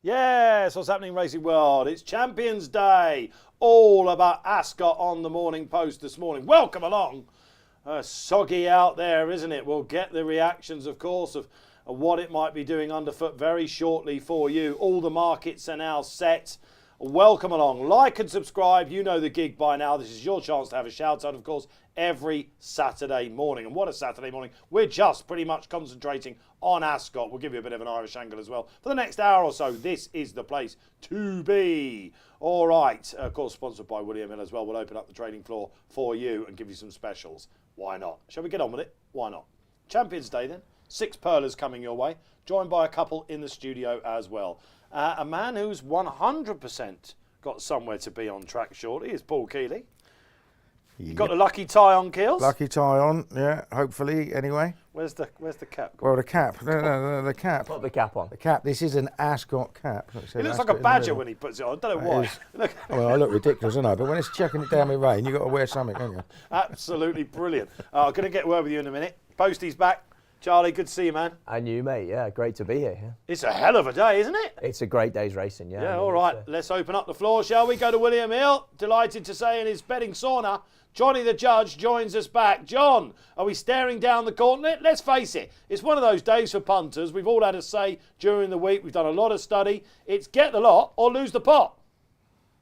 Yes, what's happening, Racing World? It's Champions Day. All about Ascot on the Morning Post this morning. Welcome along. Soggy out there, isn't it? We'll get the reactions, of course, of what it might be doing underfoot very shortly for you. All the markets are now set. Welcome along. Like and subscribe. You know the gig by now. This is your chance to have a shout out, of course, every Saturday morning. And what a Saturday morning. We're just pretty much concentrating on Ascot. We'll give you a bit of an Irish angle as well. For the next hour or so, this is the place to be. All right. Of course, sponsored by William Hill as well. We'll open up the trading floor for you and give you some specials. Why not? Shall we get on with it? Why not? Champions Day then. 6 pearlers coming your way. Joined by a couple in the studio as well. A man who's 100% got somewhere to be on track shortly is Paul Kealy. You got the lucky tie on, Keels? Lucky tie on, yeah, hopefully, anyway. Where's the cap? Well, the cap. No, the cap. Put the cap on. The cap. This is an Ascot cap. It looks like a badger when he puts it on. I don't know why. Well, I look ridiculous, don't I? But when it's chucking it down with rain, you've got to wear something, don't you? Absolutely brilliant. I'm going to get a word with you in a minute. Posty's back. Charlie, good to see you, man. And you, mate. Yeah, great to be here. Yeah. It's a hell of a day, isn't it? It's a great day's racing, yeah. Yeah, all right. Let's open up the floor, shall we? Go to William Hill. Delighted to say in his betting sauna, Johnny the Judge joins us back. John, are we staring down the gauntlet? Let's face it, it's one of those days for punters. We've all had a say during the week. We've done a lot of study. It's get the lot or lose the pot.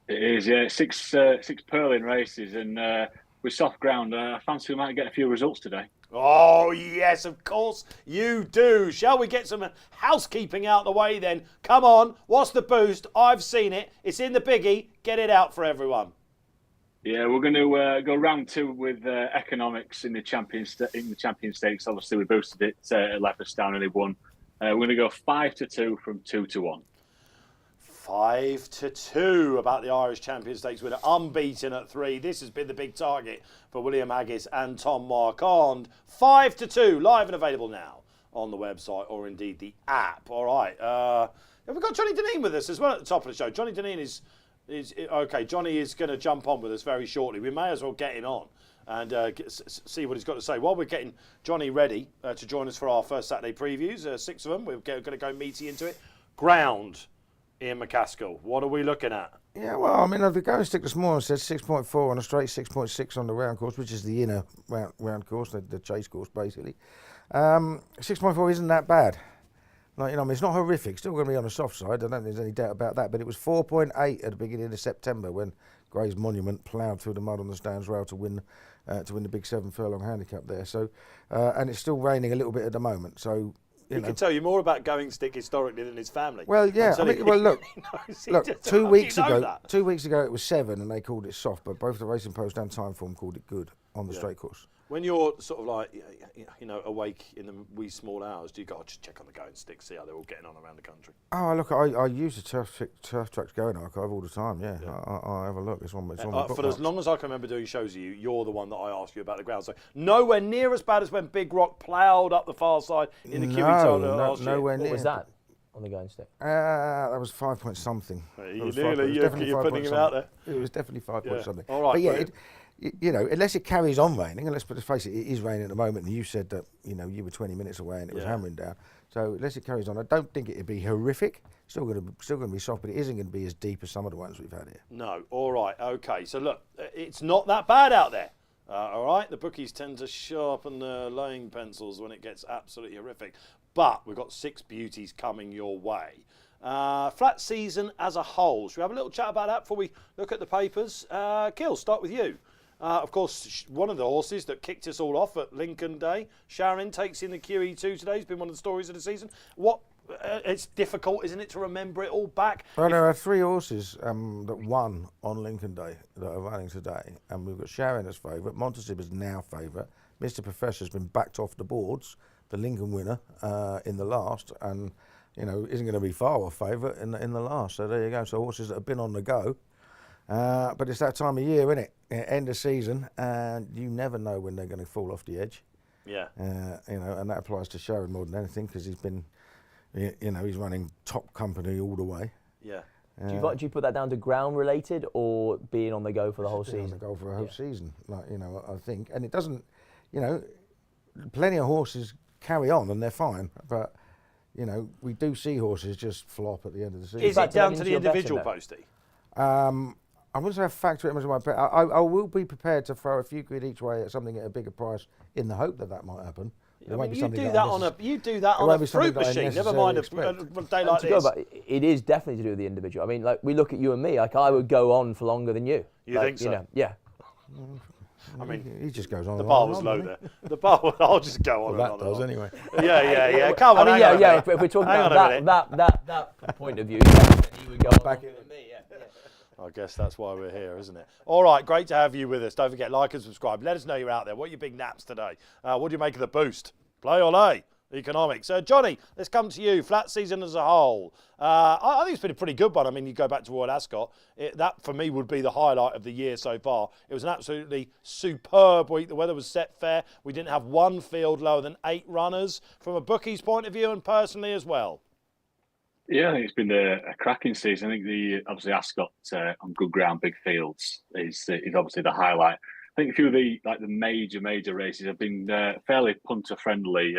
It is, yeah. Six purling races, and with soft ground, I fancy we might get a few results today. Oh, yes, of course you do. Shall we get some housekeeping out the way then? Come on, what's the boost? I've seen it. It's in the biggie. Get it out for everyone. Yeah, we're going to go round 2 with economics in the champion stakes. Obviously, we boosted it at Leopardstown and they won. We're going to go 5-2 from 2-1. 5-2 about the Irish Champion Stakes winner, unbeaten at 3. This has been the big target for William Haggis and Tom Marquand. 5-2, live and available now on the website or indeed the app. All right, we've got Johnny Dineen with us as well at the top of the show. Johnny Dineen is okay. Johnny is going to jump on with us very shortly. We may as well get him on and see what he's got to say. While we're getting Johnny ready to join us for our first Saturday previews, 6 of them, we're going to go meaty into it. Ground. Ian McCaskill, what are we looking at? Yeah, well, I mean, the going stick this morning said 6.4 on a straight, 6.6 on the round course, which is the inner round course, the chase course, basically. 6.4 isn't that bad. Like, you know, I mean, it's not horrific. Still going to be on the soft side. I don't think there's any doubt about that. But it was 4.8 at the beginning of September when Gray's Monument ploughed through the mud on the Stands Rail to win the big 7 furlong handicap there. So, and it's still raining a little bit at the moment. So. He can tell you more about going stick historically than his family. Well, yeah. I mean, well, look. 2 weeks ago, that? 2 weeks ago it was 7, and they called it soft. But both the Racing Post and Timeform called it good on the straight course. When you're sort of like, you know, awake in the wee small hours, do you go just check on the going stick, see how they're all getting on around the country? Oh, look, I use the turf tracks going archive all the time. Yeah, I have a look. It's on my for as long as I can remember doing shows with you, you're the one that I ask you about the ground. So nowhere near as bad as when Big Rock ploughed up the far side in the Kealy last year. Nowhere near. What was that on the going stick? That was 5 point something. You're putting him out there. It was definitely 5 point something. All right, but yeah. You know, unless it carries on raining, and let's face it, it is raining at the moment, and you said that, you know, you were 20 minutes away and it was hammering down. So unless it carries on, I don't think it'd be horrific. Still going to be soft, but it isn't going to be as deep as some of the ones we've had here. No, all right, okay. So look, it's not that bad out there. All right, the bookies tend to sharpen their laying pencils when it gets absolutely horrific. But we've got 6 beauties coming your way. Flat season as a whole. Should we have a little chat about that before we look at the papers? Kill, start with you. Of course, one of the horses that kicked us all off at Lincoln Day, Sharon, takes in the QE2 today. It's been one of the stories of the season. It's difficult, isn't it, to remember it all back? Well, there are 3 horses that won on Lincoln Day that are running today. And we've got Sharon as favourite. Montezib is now favourite. Mr. Professor's been backed off the boards, the Lincoln winner, in the last. And, you know, isn't going to be far off favourite in the last. So there you go. So horses that have been on the go. But it's that time of year, isn't it? End of season, and you never know when they're going to fall off the edge. Yeah. You know, and that applies to Sharon more than anything because he's been, you know, he's running top company all the way. Yeah. Do you put that down to ground related or being on the go for the whole season? On the go for a whole season, like, you know, I think, and it doesn't, you know, plenty of horses carry on and they're fine, but You know, we do see horses just flop at the end of the season. Is it down to the individual, betting, Posty? I wouldn't say I factor it into my bet. I will be prepared to throw a few quid each way at something at a bigger price in the hope that that might happen. I mean, you do that on a fruit machine. Never mind a day like this. It is definitely to do with the individual. I mean, like we look at you and me. Like I would go on for longer than you. You think so? You know, yeah. I mean, he just goes on. The bar was low there. The bar. I'll just go on. Well, and that on does and on. anyway. Yeah. Come on. I mean, If we're talking about that point of view, he would go back in with me. Yeah. I guess that's why we're here, isn't it? All right, great to have you with us. Don't forget, like and subscribe. Let us know you're out there. What are your big naps today? What do you make of the boost? Play or lay? Economics. Johnny, let's come to you. Flat season as a whole. I think it's been a pretty good one. I mean, you go back to Royal Ascot. That, for me, would be the highlight of the year so far. It was an absolutely superb week. The weather was set fair. We didn't have one field lower than 8 runners from a bookie's point of view and personally as well. Yeah, I think it's been a cracking season. I think obviously Ascot on good ground, big fields is obviously the highlight. I think a few of the major races have been fairly punter friendly.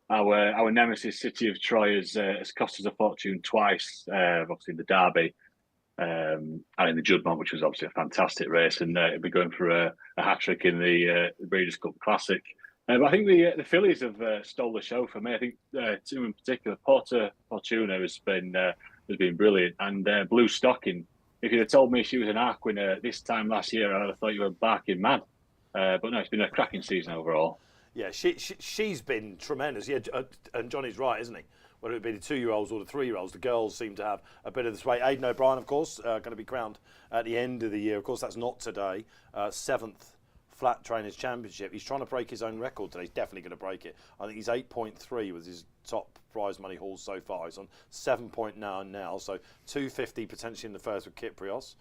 Our nemesis City of Troy has cost us a fortune twice, obviously in the Derby and in the Juddmonte, which was obviously a fantastic race, and it'll be going for a hat-trick in the Breeders' Cup Classic. But I think the fillies have stole the show for me. I think 2 in particular, Porter Fortuna has been brilliant, and Blue Stocking. If you'd have told me she was an ARC winner this time last year, I'd have thought you were barking mad. But no, it's been a cracking season overall. Yeah, she's been tremendous. Yeah, and Johnny's right, isn't he? Whether it be the 2-year-olds or the 3-year-olds, the girls seem to have a bit of the sway. Aidan O'Brien, of course, going to be crowned at the end of the year. Of course, that's not today. 7th Flat Trainers Championship. He's trying to break his own record today. He's definitely going to break it. I think he's 8.3 with his top prize money hauls so far. He's on 7.9 now, so 250 potentially in the first with Kyprios.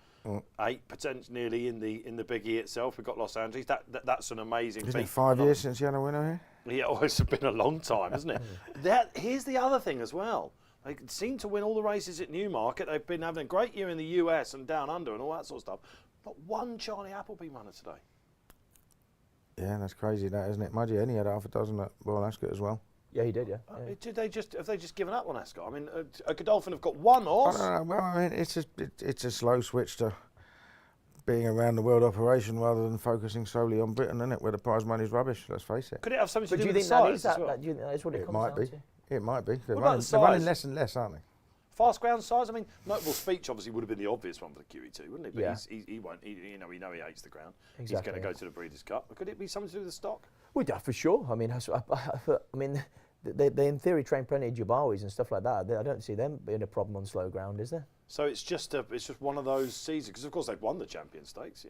8 potentially nearly in the biggie itself. We've got Los Angeles. That's an amazing Isn't feat. it 5 years since you had a winner here? Yeah, it's been a long time, isn't it? Here's the other thing as well. They seem to win all the races at Newmarket. They've been having a great year in the US and down under and all that sort of stuff. But one Charlie Appleby runner today. Yeah, that's crazy, that, isn't it? Muddy only had half a dozen at Royal Ascot as well. Yeah, he did. Yeah. Have they just given up on Ascot? I mean, Godolphin have got one horse. I don't know. Well, I mean, it's a slow switch to being a round the world operation rather than focusing solely on Britain, isn't it? Where the prize money's rubbish. Let's face it. Could it have something to But do do you with think the that is size as well? do you think that is what it It comes might down be. to? It might be. They're What about running, the they're running size? less and less, aren't they? Fast ground size. I mean, notable speech obviously would have been the obvious one for the QE2, wouldn't it? But Yeah. he won't. We know he hates the ground. He's Exactly, going to yeah. go to the Breeders' Cup. Could it be something to do with the stock? Well, yeah, for sure. I mean, they in theory train plenty of Jabawis and stuff like that. I don't see them being a problem on slow ground, is there? So it's just one of those seasons because of course they've won the Champion Stakes,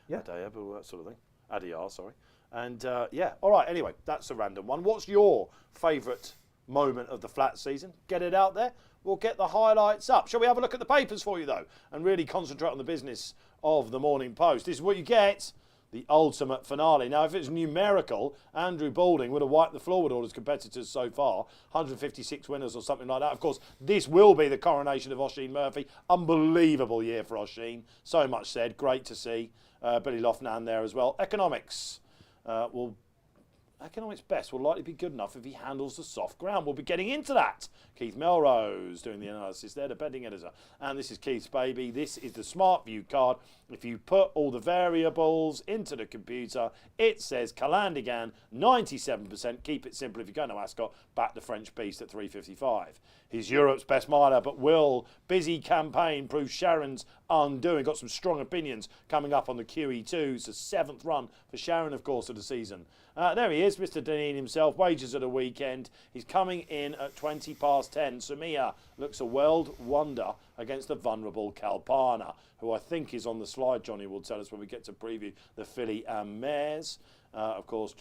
Yeah. Adayab, all that sort of thing. Adiyar, sorry. And all right. Anyway, that's a random one. What's your favourite moment of the flat season? Get it out there. We'll get the highlights up. Shall we have a look at the papers for you though, and really concentrate on the business of the Morning Post? This is what you get. The ultimate finale. Now, if it's numerical, Andrew Balding would have wiped the floor with all his competitors so far. 156 winners or something like that. Of course, this will be the coronation of Oisin Murphy. Unbelievable year for Oisin. So much said. Great to see Billy Loughnan there as well. Economics. Economics best will likely be good enough if he handles the soft ground. We'll be getting into that. Keith Melrose doing the analysis there, the betting editor. And this is Keith's baby. This is the Smart View card. If you put all the variables into the computer, it says Calandigan, 97%. Keep it simple if you're going to Ascot. Back the French Beast at 355. He's Europe's best miler, but will busy campaign prove Sharon's undoing? Got some strong opinions coming up on the QE2. It's the 7th run for Sharon, of course, of the season. There he is, Mr. Dineen himself. Wages at a weekend. He's coming in at 10:20. Samia looks a world wonder against the vulnerable Kalpana, who I think is on the slide. Johnny will tell us when we get to preview the filly and mares. Of course,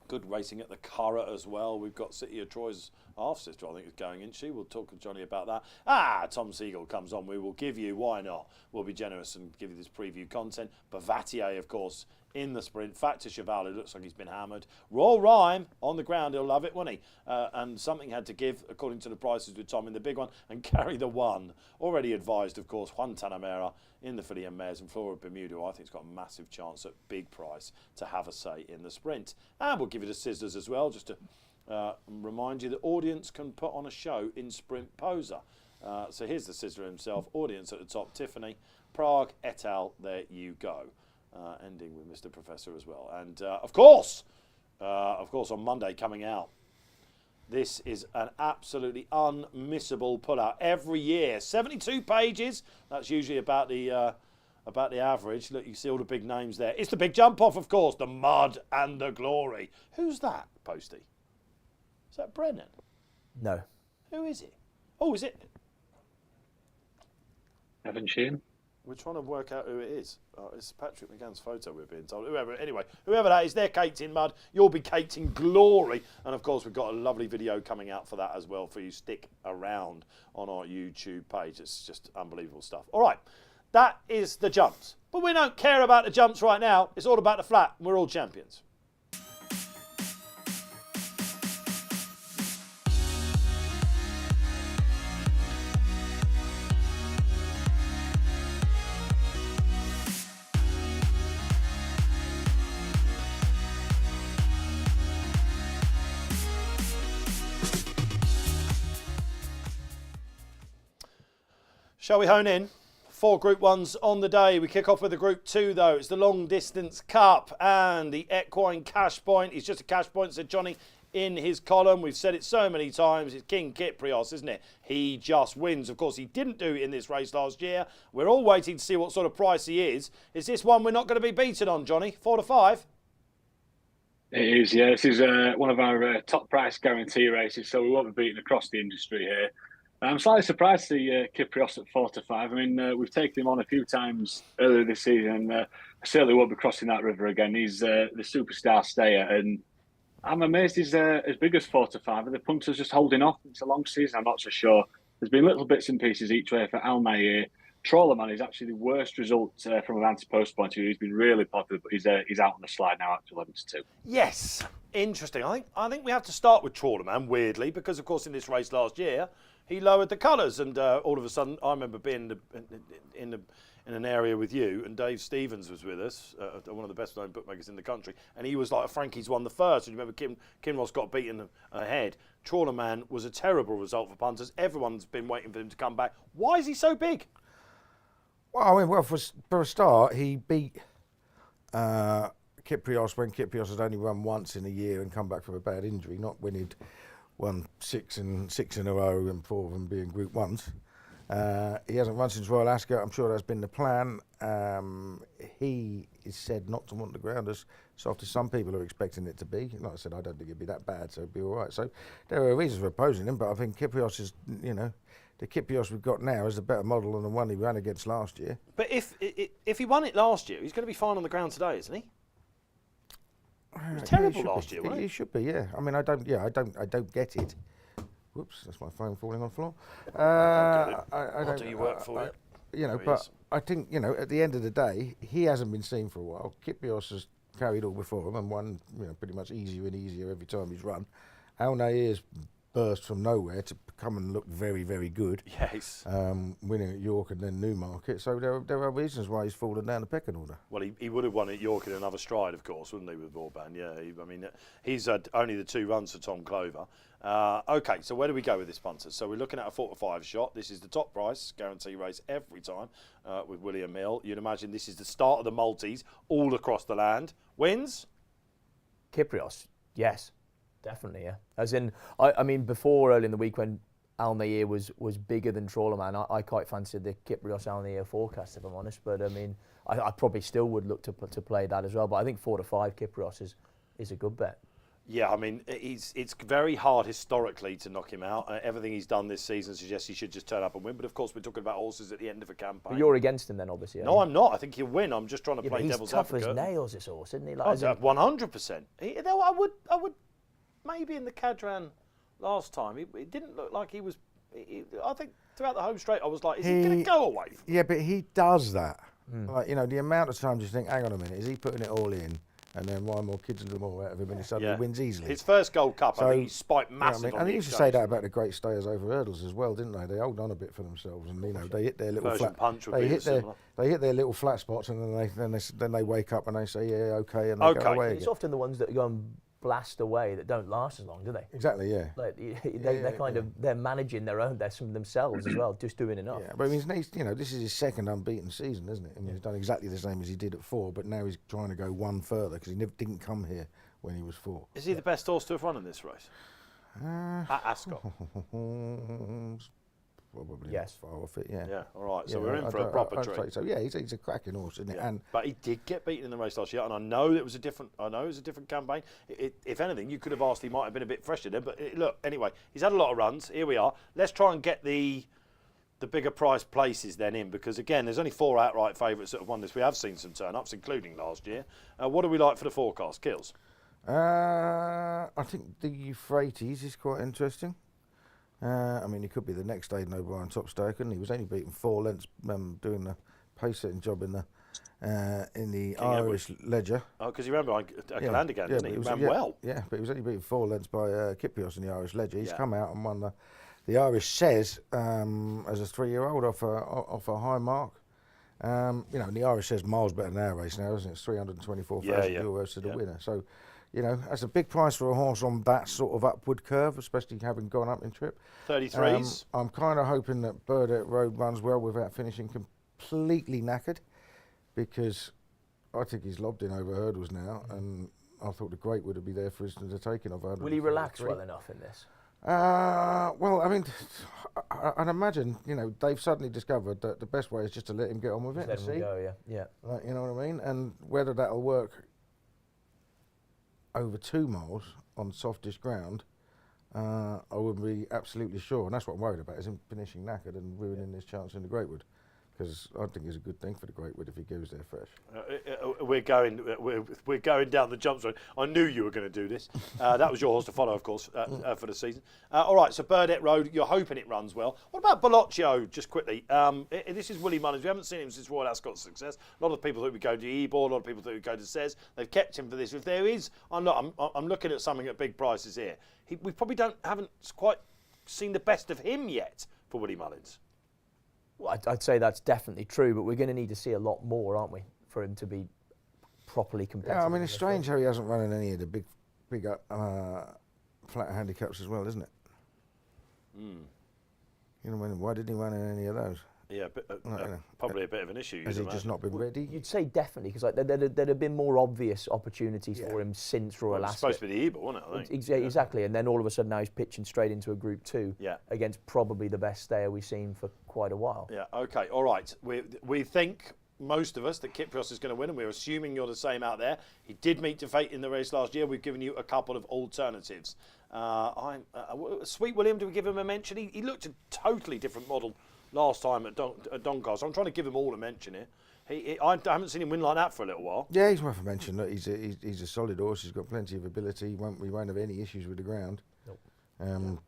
good racing at the Curragh as well. We've got City of Troy's half-sister, I think, is going in. She will talk to Johnny about that. Tom Siegel comes on. We will give you, why not? We'll be generous and give you this preview content. Bavatier, of course, in the sprint. Factor Cheval, who looks like he's been hammered. Royal Rhyme on the ground. He'll love it, won't he? And something had to give, according to the prices with Tom in the big one, and carry the one. Already advised, of course, Juan Tanamera in the filly and mares, and Flora Bermuda, who I think has got a massive chance at big price to have a say in the sprint. And we'll give you the scissors as well, just to Remind you that audience can put on a show in Sprint Poser. So here's the sizzler himself. Audience at the top, Tiffany, Prague, et al. There you go. Ending with Mr. Professor as well. And of course, on Monday coming out, this is an absolutely unmissable pullout every year. 72 pages. That's usually about the average. Look, you see all the big names there. It's the big jump off, of course. The Mud and the Glory. Who's that, Posty? Is that Brennan? No. Who is it? Oh, is it? Evan Sheehan. We're trying to work out who it is. It's Patrick McGann's photo, we're being told. Whoever that is, they're caked in mud. You'll be caked in glory. And of course, we've got a lovely video coming out for that as well for you. Stick around on our YouTube page. It's just unbelievable stuff. All right, that is the jumps. But we don't care about the jumps right now. It's all about the flat. We're all champions. Shall we hone in? 4 Group 1s on the day. We kick off with the Group 2 though. It's the Long Distance Cup and the Equine Cash Point. It's just a cash point, said Johnny in his column. We've said it so many times. It's King Kyprios, isn't it? He just wins. Of course, he didn't do it in this race last year. We're all waiting to see what sort of price he is. Is this one we're not going to be beaten on, Johnny? 4 to 5? It is, yeah. This is one of our top price guarantee races, so we won't be beaten across the industry here. I'm slightly surprised to see Kyprios at 4 to 5. I mean, we've taken him on a few times earlier this season, and I certainly won't be crossing that river again. He's the superstar stayer, and I'm amazed he's as big as 4 to 5. And the punter's just holding off. It's a long season, I'm not so sure. There's been little bits and pieces each way for Al Nair. Trollerman is actually the worst result from an ante-post point of view. He's been really popular, but he's out on the slide now at 11 to 2. Yes, interesting. I think we have to start with Trollerman, weirdly, because of course in this race last year he lowered the colours, and all of a sudden I remember being in an area with you, and Dave Stevens was with us, one of the best known bookmakers in the country, and he was like, Frankie's won the first. And you remember Kinross got beaten ahead. Trawlerman was a terrible result for punters. Everyone's been waiting for him to come back. Why is he so big? Well, I mean, for a start, he beat Kyprios when Kyprios had only run once in a year and come back from a bad injury, not when he'd won six in a row and 4 of them being Group 1s. He hasn't run since Royal Ascot. I'm sure that's been the plan. He is said not to want the ground as soft as some people are expecting it to be. Like I said, I don't think it'd be that bad, so it'd be all right. So there are reasons for opposing him, but I think Kyprios is, the Kyprios we've got now is a better model than the one he ran against last year. But if he won it last year, he's going to be fine on the ground today, isn't he? He was terrible last year, wasn't he? He should be, yeah. I mean, I don't get it. Whoops, that's my phone falling on the floor. I'll do your work for you. But I think, at the end of the day, he hasn't been seen for a while. Kyprios has carried all before him and won, pretty much easier and easier every time he's run. Al Nair's burst from nowhere to come and look very, very good. Yes. Winning at York and then Newmarket. So there are reasons why he's fallen down the pecking order. Well, he would have won at York in another stride, of course, wouldn't he, with Vauban? Yeah, he's had only the 2 runs for Tom Clover. Okay, so where do we go with this punter? So we're looking at a 4 to 5 shot. This is the top price guarantee race every time with William Mill. You'd imagine this is the start of the multis all across the land. Wins? Kyprios, yes. Definitely, yeah. As in, I mean, before early in the week when Al Nair was bigger than Trawlerman, I quite fancied the Kyprios Al Nair forecast, if I'm honest. But I mean, I probably still would look to play that as well. But I think 4 to 5 Kyprios is a good bet. Yeah, I mean, it's very hard historically to knock him out. Everything he's done this season suggests he should just turn up and win. But of course, we're talking about horses at the end of a campaign. But you're against him then, obviously. No, I'm not. I think he'll win. I'm just trying to play he's devil's tough advocate. as nails, this horse, isn't he? Like, 100%. I would. Maybe in the Cadran last time, it didn't look like he was. I think throughout the home straight, I was like, is he going to go away? Yeah, but he does that. Like, the amount of times you think, hang on a minute, is he putting it all in? And then one more kids and them all out of him, and he suddenly wins easily. His first Gold Cup, I think he spiked massive. And they used to say that about the great stayers over hurdles as well, didn't they? They hold on a bit for themselves, and they hit their little flat. Punch they hit their little flat spots, and then they wake up and they say, yeah, okay, and they go away again. It's often the ones that go blast away that don't last as long, do they? Exactly, yeah. Like they're managing their own, themselves as well, just doing enough. Yeah, but I mean, this is his second unbeaten season, isn't it? I mean, he's done exactly the same as he did at 4, but now he's trying to go one further because he didn't come here when he was 4. Is he the best horse to have run in this race? At Ascot. Probably yes. far off it, yeah. Yeah, all right. So we're in for a proper treat. I'd say so. Yeah, he's a cracking horse, isn't it? Yeah. And but he did get beaten in the race last year, and I know it was a different campaign. If anything, you could have asked he might have been a bit fresher then. But look, anyway, he's had a lot of runs. Here we are. Let's try and get the bigger price places then in, because again, there's only 4 outright favourites that have won this. We have seen some turn-ups, including last year. What do we like for the forecast, Kills? I think the Euphrates is quite interesting. I mean, he could be the next Aidan O'Brien top stoker, and he was only beaten 4 lengths doing the pace-setting job in the Irish Ledger. Oh, because you remember Calandigan, didn't he? He ran well. Yeah, but he was only beaten 4 lengths by Kiprios in the Irish Ledger. He's come out and won the Irish Says as a 3-year-old off a high mark. And the Irish Says miles better than our race now, isn't it? It's €324,000 to the winner. So, that's a big price for a horse on that sort of upward curve, especially having gone up in trip. 33s. I'm kind of hoping that Burdett Road runs well without finishing completely knackered, because I think he's lobbed in over hurdles now, and I thought the Great would be there for his the taking of hurdles. Will he relax well enough in this? Well, I mean, I'd imagine, they've suddenly discovered that the best way is just to let him get on with it. Let him go, yeah. Like, you know what I mean? And whether that'll work over 2 miles on softish ground, I wouldn't be absolutely sure. And that's what I'm worried about, is him finishing knackered and ruining his chance in the Greatwood. Because I think it's a good thing for the Greatwood if he goes there fresh. We're going down the jump zone. I knew you were going to do this. That was your horse to follow, of course, for the season. All right, so Burdett Road, you're hoping it runs well. What about Bellocchio, just quickly? This is Willie Mullins. We haven't seen him since Royal Ascot's success. A lot of people thought we'd go to Ebor, a lot of people thought we'd go to Says. They've kept him for this. If there is, I'm looking at something at big prices here. We probably haven't quite seen the best of him yet for Willie Mullins. Well, I'd say that's definitely true, but we're going to need to see a lot more, aren't we, for him to be properly competitive. Yeah, I mean, it's strange how he hasn't run in any of the big flat handicaps as well, isn't it? Why didn't he run in any of those? Yeah, probably a bit of an issue. Has he just not been ready? You'd say definitely, because there'd have been more obvious opportunities for him since Royal Ascot. It's supposed to be the Ebor, wasn't it? I think. Exactly, and then all of a sudden now he's pitching straight into a Group 2 against probably the best stayer we've seen for quite a while. Yeah, okay, all right. We think, most of us, that Kiprios is going to win, and we're assuming you're the same out there. He did meet to fate in the race last year. We've given you a couple of alternatives. Sweet William, do we give him a mention? He looked a totally different model last time at Doncaster. I'm trying to give them all a mention here. I haven't seen him win like that for a little while. Yeah, he's worth a mention. Look, he's a solid horse. He's got plenty of ability. We won't have any issues with the ground. Nope.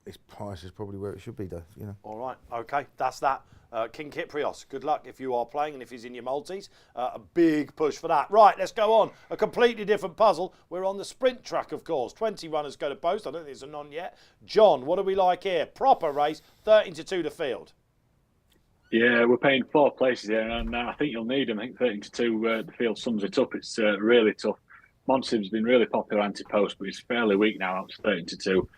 His price is probably where it should be, though. All right, okay, that's that. King Kiprios, good luck if you are playing and if he's in your multis. A big push for that. Right, let's go on. A completely different puzzle. We're on the sprint track, of course. 20 runners go to post. I don't think there's a none yet. John, what do we like here? Proper race, 13-2 to field. Yeah, we're paying 4 places here, and I think you'll need them. I think 13-2, the field sums it up. It's really tough. Monsiv's been really popular ante-post, but he's fairly weak now. Up to 13-2.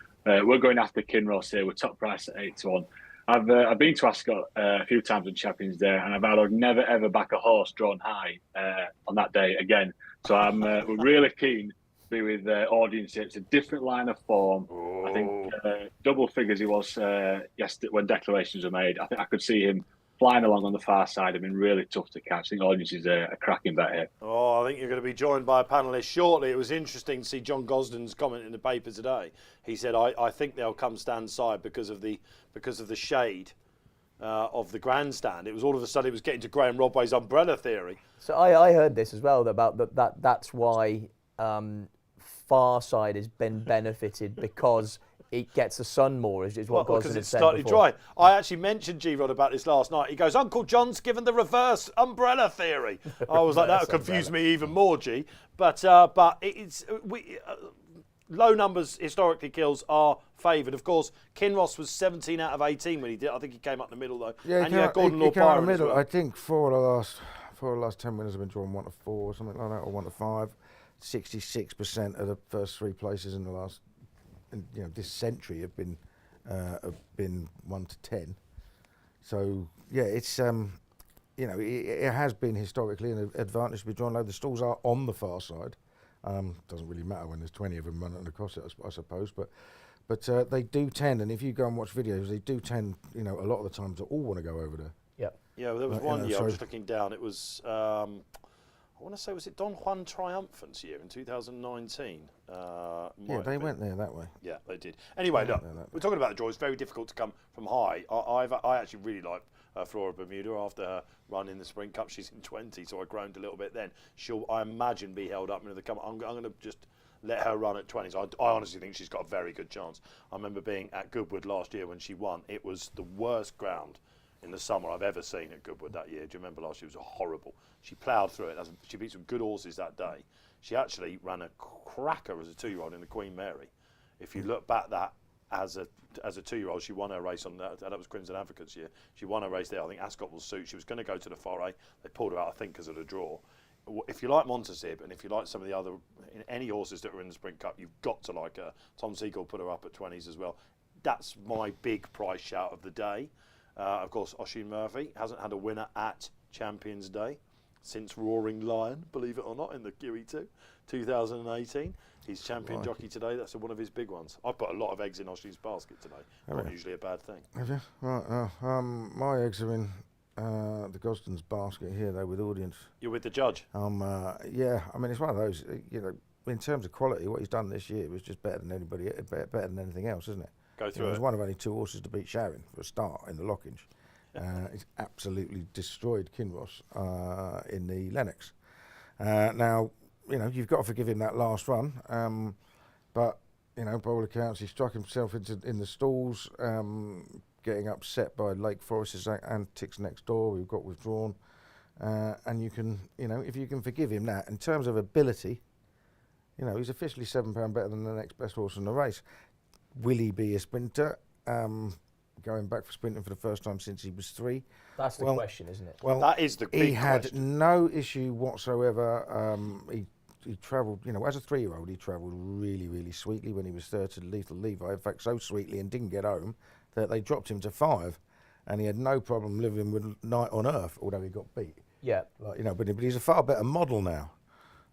We're going after Kinross here. We're top price at 8-1. I've been to Ascot a few times on Champions Day, and I've vowed I'd never ever back a horse drawn high on that day again. So we're really keen to be with audience here. It's a different line of form. I think double figures he was yesterday when declarations were made. I think I could see him flying along on the far side. Have been really tough to catch. I think audience is a cracking bet here. Oh, I think you're going to be joined by a panellist shortly. It was interesting to see John Gosden's comment in the paper today. He said, "I think they'll come stand side because of the shade of the grandstand." It was all of a sudden it was getting to Graham Rodway's umbrella theory. So I heard this as well about that's why far side has been benefited because it gets the sun more, is what Gosden had said slightly before. dry. I actually mentioned G-Rod about this last night. He goes, Uncle John's given the reverse umbrella theory. I was like, that would confuse me even more, G. But it's low numbers historically kills are favoured. Of course, Kinross was 17 out of 18 when he did. I think he came up the middle though. Yeah, and you had Gordon Lord came up the Byron middle. as well. I think 4 of the last 10 winners have been drawn 1-4 or something like that, or 1-5. 66% of the first 3 places in the last, this century have been 1 to 10. So yeah, it's it has been historically an advantage to be drawn low. The stalls are on the far side. Doesn't really matter when there's 20 of them running across it, I suppose, but they do tend, and if you go and watch videos, they do tend, a lot of the time to all want to go over there. Yep. Yeah, well, there was one year, I was just looking down, it was, I want to say, was it Don Juan Triumphant's year in 2019? Yeah, they went there that way. Yeah, they did. Anyway, look, we're talking about the draw. It's very difficult to come from high. I actually really like Flora Bermuda after her run in the Sprint Cup. She's in 20, so I groaned a little bit then. She'll, I imagine, be held up into the come. I'm going to just let her run at 20. So I honestly think she's got a very good chance. I remember being at Goodwood last year when she won. It was the worst ground in the summer I've ever seen at Goodwood that year. Do you remember last year? It was horrible. She ploughed through it. She beat some good horses that day. She actually ran a cracker as a 2-year-old in the Queen Mary. If you look back that as a 2-year-old, she won her race on that. That was Crimson Advocates year. She won her race there. I think Ascot will suit. She was going to go to the Foray. They pulled her out, I think, because of the draw. If you like Montesib and if you like some of the other any horses that are in the Sprint Cup, you've got to like her. Tom Siegel put her up at 20s as well. That's my big price shout of the day. Of course, Oisin Murphy hasn't had a winner at Champions Day since Roaring Lion, believe it or not, in the QE2 2018. He's champion jockey today. That's one of his big ones. I've put a lot of eggs in Oisin's basket today. Not usually a bad thing. Have you? Right. My eggs are in the Gosden's basket here, though, with audience. You're with the judge? Yeah. I mean, it's one of those. In terms of quality, what he's done this year was just better than better than anything else, isn't it? Go through He was one of only 2 horses to beat Sharon for a start in the Lockinge. He's absolutely destroyed Kinross in the Lennox. Now, you've got to forgive him that last run, but by all accounts, he struck himself in the stalls, getting upset by Lake Forest's antics next door. We've got withdrawn, and you can, if you can forgive him that, in terms of ability, he's officially £7 better than the next best horse in the race. Will he be a sprinter? Going back for sprinting for the first time since he was 3. That's the question, isn't it? Well, that is the big question. He had no issue whatsoever. He travelled, as a 3-year-old, he travelled really, really sweetly when he was third to Lethal Levi. In fact, so sweetly and didn't get home that they dropped him to 5, and he had no problem living with Night on Earth, although he got beat. Yeah. But he's a far better model now.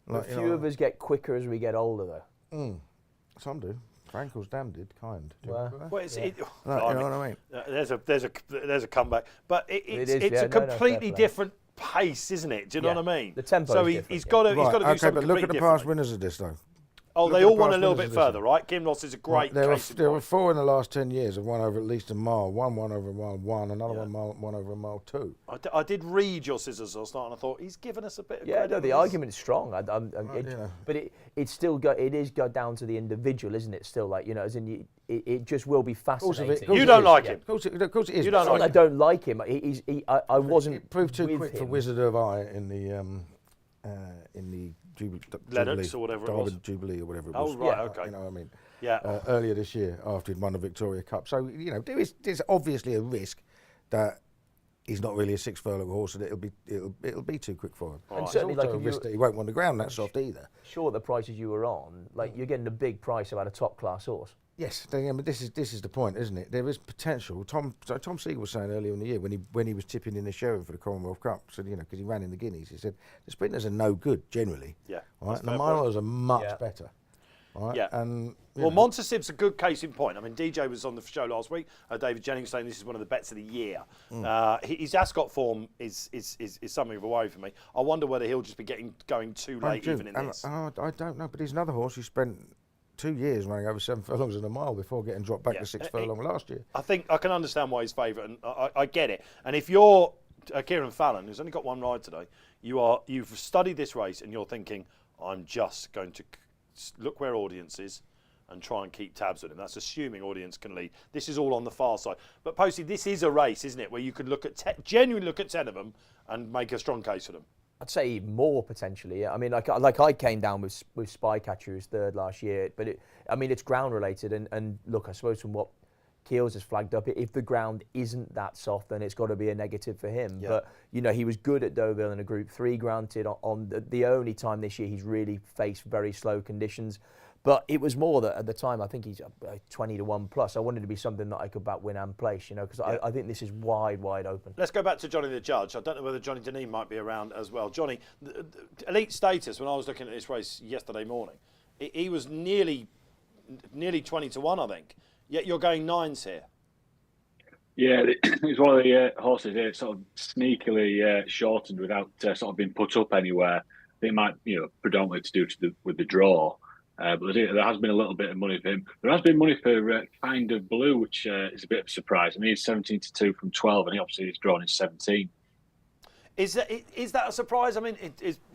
A few of us get quicker as we get older, though. Some do. Frankel's damn did kind. Well, it's, you know what I mean? There's a comeback, but it's a completely different pace, isn't it? Do you know what I mean? The tempo. So is he's got to do something. Okay, but look at the past winners of this, though. Oh, they all won a little bit further, right? Kinross is a great case. There were 4 in the last 10 years have won over at least a mile. One won over a mile 1, another one won over a mile 2. I did read your scissors last night, and I thought he's given us a bit of credit. No, the argument's strong. But it's still got down to the individual, isn't it? Still, as in it just will be fascinating. You don't like him. Of course it is. You don't like him. I don't like him. I wasn't. It proved too quick him. for Wizard of Eye in the Lennox or whatever it was. Jubilee or whatever it was. Oh, right, okay. You know what I mean? Yeah. Earlier this year, after he'd won the Victoria Cup. So, there's obviously a risk that he's not really a 6 furlong horse and it'll be too quick for him. And There's certainly, also a risk that he won't want the ground that soft either. Sure, the prices you were on, you're getting a big price about a top class horse. Yes, but this is the point, isn't it? There is potential. Tom Siegel was saying earlier in the year when he was tipping in the Sheridan for the Commonwealth Cup, said because he ran in the Guineas, he said the sprinters are no good generally. Yeah. Right. And the milers are much better. Right. Yeah. And Montesib's a good case in point. I mean, DJ was on the show last week. David Jennings saying this is one of the bets of the year. His Ascot form is something of a worry for me. I wonder whether he'll just be going too late even in this. I don't know, but he's another horse who spent 2 years running over 7 furlongs in a mile before getting dropped back to 6 furlong last year. I think I can understand why he's favourite, and I get it. And if you're Kieran Fallon, who's only got 1 ride today, you've studied this race and you're thinking, I'm just going to look where audience is and try and keep tabs on him. That's assuming audience can lead. This is all on the far side. But Posty, this is a race, isn't it, where you can genuinely look at 10 of them and make a strong case for them. I'd say even more potentially. Yeah. I mean, like I came down with Spycatcher who's 3rd last year, but it's ground related. And look, I suppose from what Keels has flagged up. If the ground isn't that soft, then it's got to be a negative for him. Yeah. But, you know, he was good at Deauville in a Group 3, granted, on the only time this year he's really faced very slow conditions. But it was more that at the time, I think he's 20 to 1 plus. I wanted to be something that I could back win and place, you know, because I think this is wide open. Let's go back to Johnny the Judge. I don't know whether Johnny Dineen might be around as well. Johnny, the elite status, when I was looking at this race yesterday morning, he was nearly 20 to 1, I think. Yet you're going 9s here. Yeah, it's one of the horses here, sort of sneakily shortened without sort of being put up anywhere. They might, you know, predominantly to do with the draw. But there has been a little bit of money for him. There has been money for Kind of Blue, which is a bit of a surprise. I mean, he's 17 to 2 from 12, and he obviously is drawn in 17. Is that a surprise? I mean,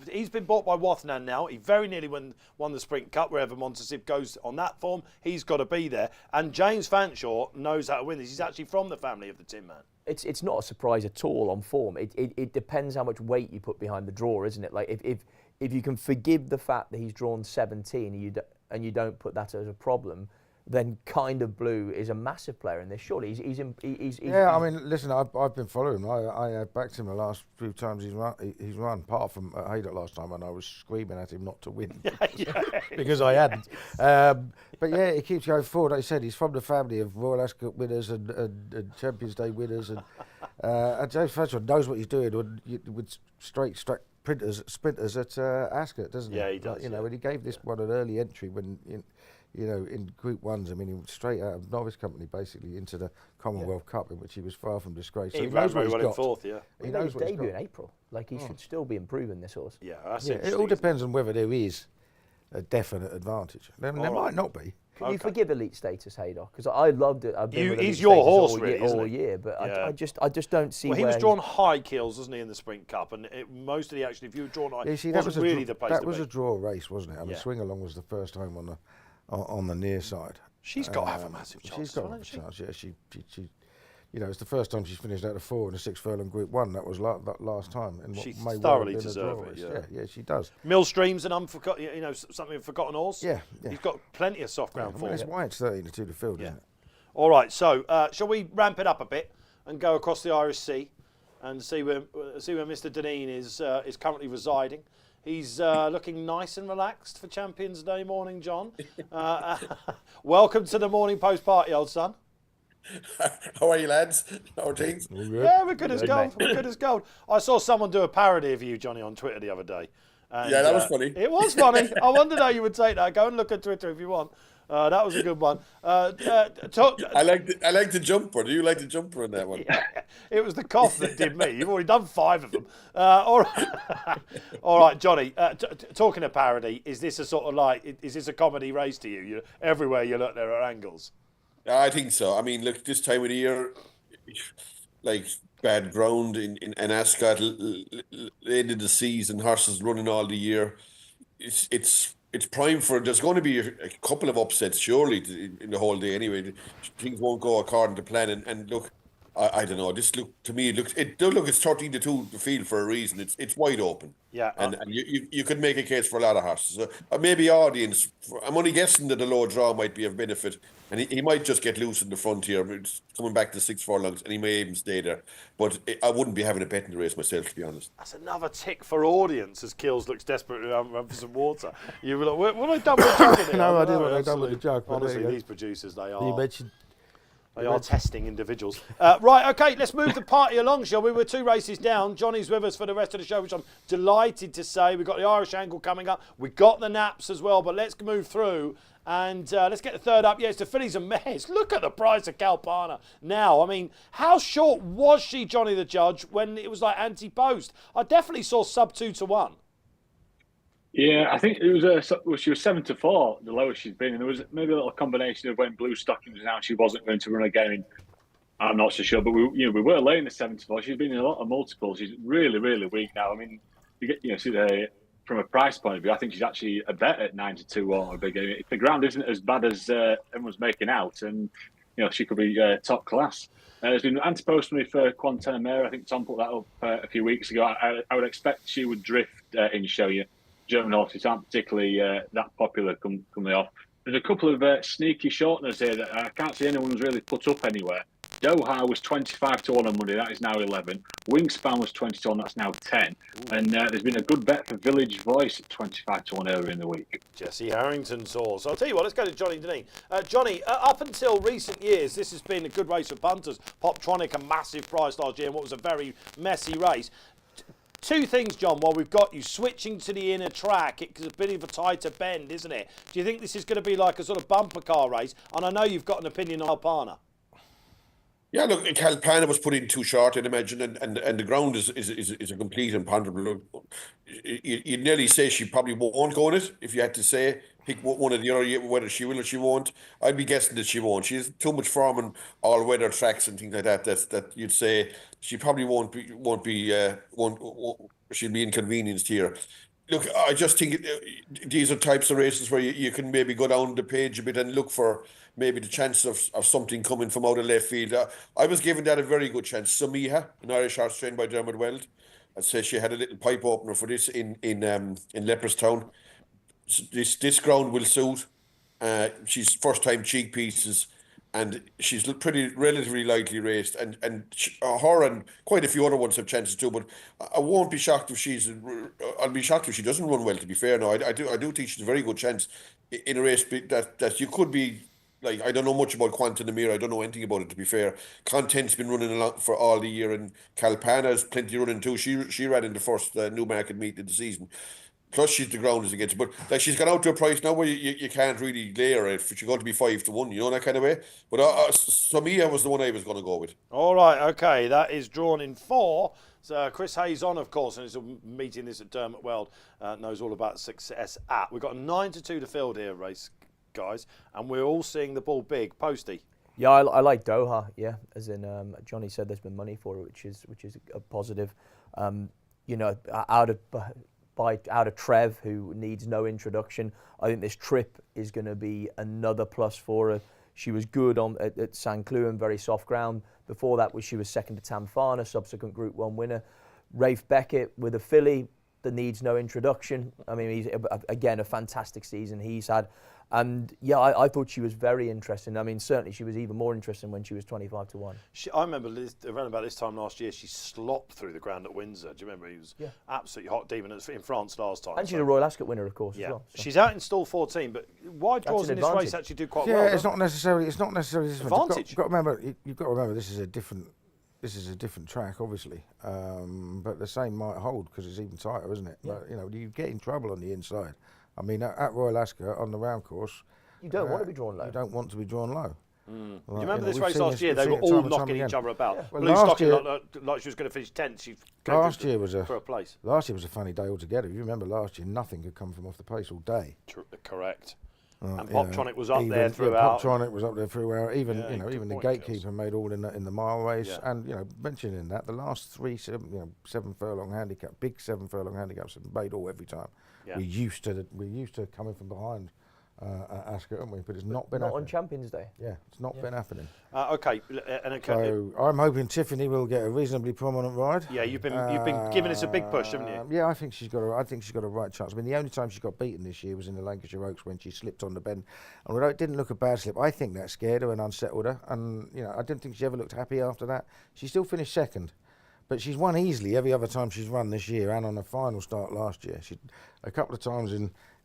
he's been bought by Wathnan now. He very nearly won the Sprint Cup. Wherever Montesip goes on that form, he's got to be there. And James Fanshawe knows how to win this. He's actually from the family of the Tin Man. It's not a surprise at all on form. It depends how much weight you put behind the draw, isn't it? Like if you can forgive the fact that he's drawn 17 and you don't put that as a problem, then Kind of Blue is a massive player in this. Surely he's yeah, I mean, listen, I've been following him. I backed him the last few times he's run, apart from at Haydock last time, and I was screaming at him not to win because I hadn't. But yeah, he keeps going forward. Like I said, he's from the family of Royal Ascot winners and Champions Day winners, and James Fanshawe knows what he's doing with straight sprinters at Ascot, doesn't he? Yeah, he does. Like, you know, when he gave this one an early entry when. You know, in Group 1s, I mean, he was straight out of novice company, basically, into the Commonwealth Cup, in which he was far from disgrace. So he ran very well in 4th, yeah. He knows his debut in April. Like, he should still be improving, this horse. Yeah, that's it all depends on whether there is a definite advantage. There might not be. Can you forgive elite status, Haydock? Because I loved it. I've been with He's elite your status horse, all really, year, isn't all he? year, but Yeah. I just don't see. Well, he where was drawn high, Keels, wasn't he, in the Sprint Cup? And most of the action, if you were drawn high, Yeah, see, wasn't really the place that to was be. a draw race, wasn't it? I mean, Yeah. Swing Along was the first home on the near side. She's got to have a massive chance. She's got to have a hasn't she? chance. Yeah, she you know, it's the first time she's finished out of 4 in a 6 furlong Group 1. That was that last time. In what She may well have thoroughly been a deserve draw it, race. yeah. Yeah, she does. Millstream's an unforgotten, you know, something of a forgotten horse. Yeah. He's got plenty of soft ground I mean, form. that's why it's 13 to 2 to field, isn't it? All right, so shall we ramp it up a bit and go across the Irish Sea and see where Mr. Dineen is currently residing? He's looking nice and relaxed for Champions Day morning, John. Welcome to the Morning Post party, old son. How are you, lads? How are things? Yeah, we're good as gold. We're good as gold. I saw someone do a parody of you, Johnny, on Twitter the other day. And, Yeah, that was funny. It was funny. I wondered how you would take that. Go and look at Twitter if you want. That was a good one. I like the jumper. Do you like the jumper in that one? Yeah, it was the cough that did me. You've already done 5 of them. All right, all right, Johnny. Talking of parody, is this a sort of like? Is this a comedy race to you? Everywhere you look, there are angles. I think so. I mean, look, this time of the year, like bad ground in Ascot, end of the season, horses running all the year. It's prime for. There's going to be a couple of upsets surely in the whole day. Anyway, things won't go according to plan. And look, I don't know. This look to me, it's 13 to 2 the field for a reason. It's wide open. Yeah, and you could make a case for a lot of horses. So, maybe audience. I'm only guessing that the low draw might be of benefit, and he might just get loose in the front here. It's coming back to 6 furlongs, and he may even stay there. But I wouldn't be having a bet in the race myself, to be honest. that's another tick for audience as Kills looks desperately run for some water. You were like, what have I done with the jug? in it? No, I didn't know, what they've done with the absolutely. jug, but there Honestly, you go. these producers, they You are. mentioned. They are testing individuals. Right, okay, let's move the party along, shall we? We're 2 races down. Johnny's with us for the rest of the show, which I'm delighted to say. We've got the Irish Angle coming up. We've got the Naps as well, but let's move through and let's get the third up. Yeah, it's the Fillies and Mares. Look at the price of Kalpana now. I mean, how short was she, Johnny the Judge, when it was like ante-post? I definitely saw sub 2 to 1. Yeah, I think it was she was 7 to 4, the lowest she's been, and there was maybe a little combination of when Blue Stockings was out, she wasn't going to run again. I'm not so sure, but we were laying the 7 to 4. She's been in a lot of multiples. She's really, really weak now. I mean, from a price point of view, I think she's actually a bet at 9 to 2 or a big game. If the ground isn't as bad as everyone's making out, and she could be top class. There's been ante-post money for Quintana Mare. I think Tom put that up a few weeks ago. I would expect she would drift in show you. German horses aren't particularly that popular come the off. There's a couple of sneaky shorteners here that I can't see anyone's really put up anywhere. Doha was 25 to 1 on Monday. That is now 11. Wingspan was 20 to 1. That's now 10. Ooh. And there's been a good bet for Village Voice at 25 to 1 earlier in the week. Jesse Harrington saw. So I'll tell you what, let's go to Johnny Dineen. Johnny, up until recent years, this has been a good race for punters. Poptronic, a massive price last year in what was a very messy race. Two things, John, while we've got you. Switching to the inner track, it's a bit of a tighter bend, isn't it? Do you think this is going to be like a sort of bumper car race? And I know you've got an opinion on Alpana. Yeah, look, Calpana was put in too short, I'd imagine, and the ground is a complete imponderable. You'd nearly say she probably won't go on it if you had to say pick one or the other, whether she will or she won't. I'd be guessing that she won't. She has too much form on all weather tracks and things like that. That you'd say she probably won't she'll be inconvenienced here. Look, I just think these are types of races where you can maybe go down the page a bit and look for maybe the chance of something coming from out of left field. I was given that a very good chance. Samiha, an Irish horse trained by Dermot Weld, I'd say she had a little pipe opener for this in Leopardstown. This ground will suit. She's first time cheek pieces, and she's relatively lightly raced, and her and quite a few other ones have chances too. But I won't be shocked if I'll be shocked if she doesn't run well. To be fair, no, I do think she's a very good chance in a race that you could be. Like, I don't know much about Quantum Namir. I don't know anything about it, to be fair. Content's been running along for all the year, and Calpana's plenty running too. She ran in the first Newmarket meet of the season. Plus, she's the ground is against. But like, she's gone out to a price now where you can't really lay her if she's going to be 5 to 1, you know, that kind of way. But Samia was the one I was going to go with. All right, okay, that is drawn in 4. So Chris Hayes on, of course, and is meeting this at Dermot Weld, knows all about success at. We've got 9 to 2 to field here, race guys, and we're all seeing the ball big. Posty. Yeah, I like Doha. Yeah, as in Johnny said, there's been money for it, which is a positive. You know, out of Trev, who needs no introduction. I think this trip is going to be another plus for her. She was good at St. Cloud, very soft ground. Before that, she was second to Tamfana, subsequent Group 1 winner. Rafe Beckett with a filly that needs no introduction. I mean, he's again a fantastic season he's had. And yeah, I thought she was very interesting. I mean, certainly she was even more interesting when she was 25 to 1. I remember around about this time last year, she slopped through the ground at Windsor. Do you remember? He was absolutely hot demon in France last time. And she's a Royal Ascot winner, of course, as well. So. She's out in stall 14, but wide draws in this race actually do quite well. Yeah, it's not necessarily this advantage. You've got to remember this is a different track, obviously, but the same might hold because it's even tighter, isn't it? Yeah. But, you know, you get in trouble on the inside. I mean, at Royal Ascot on the round course, you don't want to be drawn low. You don't want to be drawn low. Like, you remember this race last year? They were all knocking each other about. Yeah. Well, Blue Stocking like she was going to finish 10th. She for a place. Last year was a funny day altogether. You remember last year, nothing could come from off the pace all day. Correct. And Poptronic was up there throughout. Poptronic was up there throughout. Even the gatekeeper made all in the mile race. Yeah. And mentioning that, the last 7 furlong handicap, big 7 furlong handicaps have made all every time. Yeah. We're used to coming from behind at Ascot, aren't we? But it's not been happening. On Champions Day. Yeah, it's not been happening. Okay. So I'm hoping Tiffany will get a reasonably prominent ride. Yeah, you've been giving us a big push, haven't you? Yeah, I think she's got a right chance. I mean, the only time she got beaten this year was in the Lancashire Oaks when she slipped on the bend. And although it didn't look a bad slip, I think that scared her and unsettled her. And I didn't think she ever looked happy after that. She still finished second. But she's won easily every other time she's run this year, and on a final start last year. She a couple of times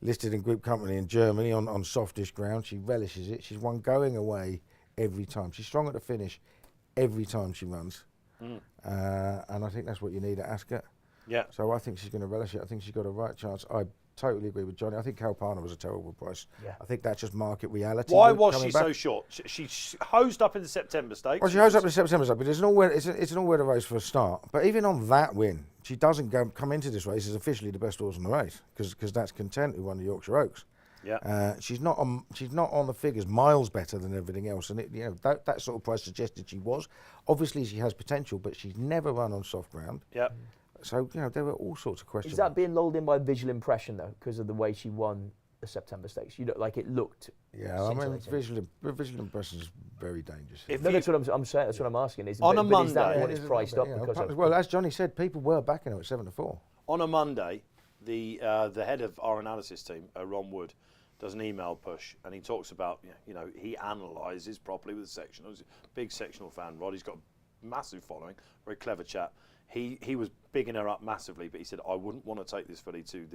listed in group company in Germany on softish ground. She relishes it. She's won going away every time. She's strong at the finish every time she runs. And I think that's what you need at Ascot. Yeah. So I think she's going to relish it. I think she's got a right chance. I totally agree with Johnny. I think Calpana was a terrible price. Yeah. I think that's just market reality. Why was she so short? She hosed up in the September Stakes. Well, she hosed up in the September Stakes, but it's an all-weather race for a start. But even on that win, she doesn't come into this race as officially the best horse in the race because that's Content who won the Yorkshire Oaks. Yeah. She's not on the figures miles better than everything else, and that sort of price suggested she was. Obviously, she has potential, but she's never run on soft ground. Yeah. So, there were all sorts of questions. Is that being lulled in by visual impression, though, because of the way she won the September Stakes? Like it looked. Yeah, I mean, visual impression is very dangerous. That's what I'm saying. That's what I'm asking. On a Monday, is that what it's priced up because of? Well, as Johnny said, people were backing her at 7 to 4. On a Monday, the head of our analysis team, Ron Wood, does an email push, and he talks about, he analyses properly with the sectional. He's a big sectional fan, Rod. He's got a massive following, very clever chap. He was bigging her up massively, but he said, I wouldn't want to take this filly to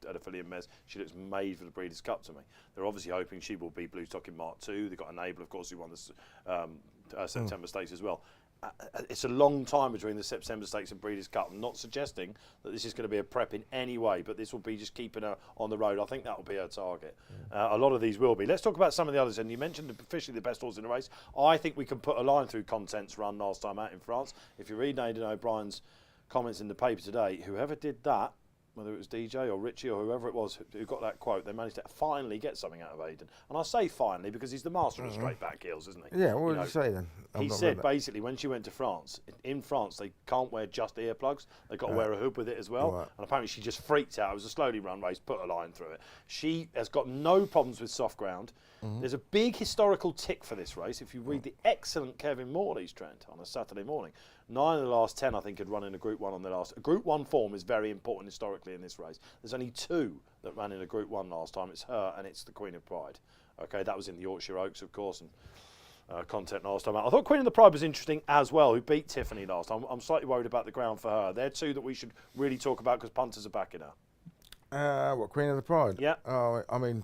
the filly and Mez. She looks made for the Breeders' Cup to me. They're obviously hoping she will be Blue Stock in Mark 2. They've got Enable, of course, who won the September Stakes as well. It's a long time between the September Stakes and Breeders' Cup. I'm not suggesting that this is going to be a prep in any way, but this will be just keeping her on the road. I think that will be her target. A lot of these will be. Let's talk about some of the others. And you mentioned officially the best horse in the race. I think we can put a line through Content's run last time out in France. If you read Aidan O'Brien's comments in the paper today, whoever did that, whether it was DJ or Richie or whoever it was who got that quote, they managed to finally get something out of Aidan. And I say finally because he's the master of straight back heels, isn't he? Yeah, what did he say then? He said basically when she went to France, in France they can't wear just earplugs, they've got to wear a hood with it as well. Right. And apparently she just freaked out. It was a slowly run race, put a line through it. She has got no problems with soft ground. There's a big historical tick for this race. If you read the excellent Kevin Morley's trend on a Saturday morning, 9 of the last 10 I think had run in a Group 1 on their last. A Group 1 form is very important historically in this race. There's only 2 that ran in a Group 1 last time. It's her and it's the Queen of Pride. Okay, that was in the Yorkshire Oaks, of course, and Content last time out. I thought Queen of the Pride was interesting as well, who beat Tiffany last time. I'm slightly worried about the ground for her. They're 2 that we should really talk about because punters are backing her. What, Queen of the Pride? Yeah. I mean,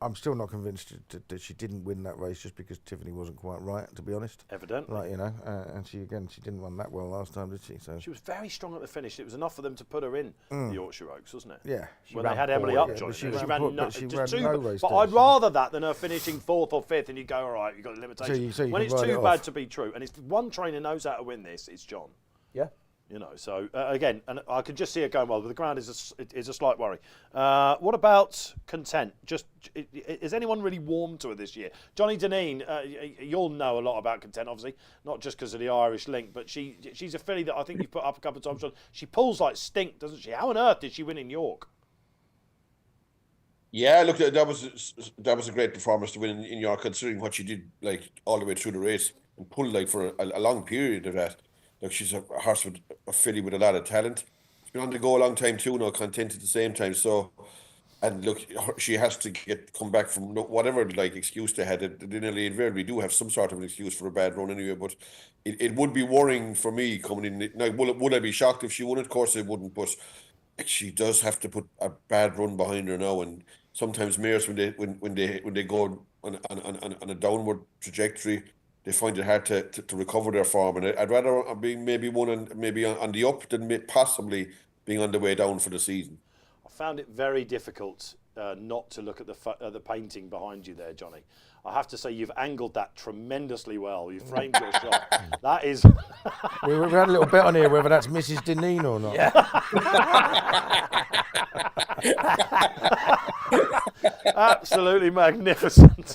I'm still not convinced that she didn't win that race just because Tiffany wasn't quite right, to be honest. Evidently. And she didn't run that well last time, did she? So she was very strong at the finish. It was enough for them to put her in the Yorkshire Oaks, wasn't it? Yeah. When they had Emily Upjohn. She ran no race. But I'd rather that than her finishing 4th or 5th and you go, all right, you've got the limitation. So you when can it's ride too it bad off. to be true, and if one trainer knows how to win this, it's John. Yeah. So again, and I could just see it going well, but the ground is a slight worry. What about Content? Is anyone really warm to her this year? Johnny Dineen, you'll know a lot about Content, obviously, not just because of the Irish link, but she's a filly that I think you've put up a couple of times. John. She pulls like stink, doesn't she? How on earth did she win in York? Yeah, look, that was a great performance to win in York, considering what she did like all the way through the race and pulled like for a long period of that. Look, she's a horse with a filly with a lot of talent. She's been on the go a long time too now, Content at the same time. So, and look, she has to come back from whatever like excuse they had. They invariably do have some sort of an excuse for a bad run anyway. But it would be worrying for me coming in. Now, would I be shocked if she won it? Of course I wouldn't. But she does have to put a bad run behind her now. And sometimes mares when they go on a downward trajectory, they find it hard to recover their form, and I'd rather being maybe on the up than possibly being on the way down for the season. I found it very difficult not to look at the painting behind you there, Johnny. I have to say you've angled that tremendously well. You framed your shot. That is. We've had a little bet on here whether that's Mrs. Dineen or not. Yeah. Absolutely magnificent.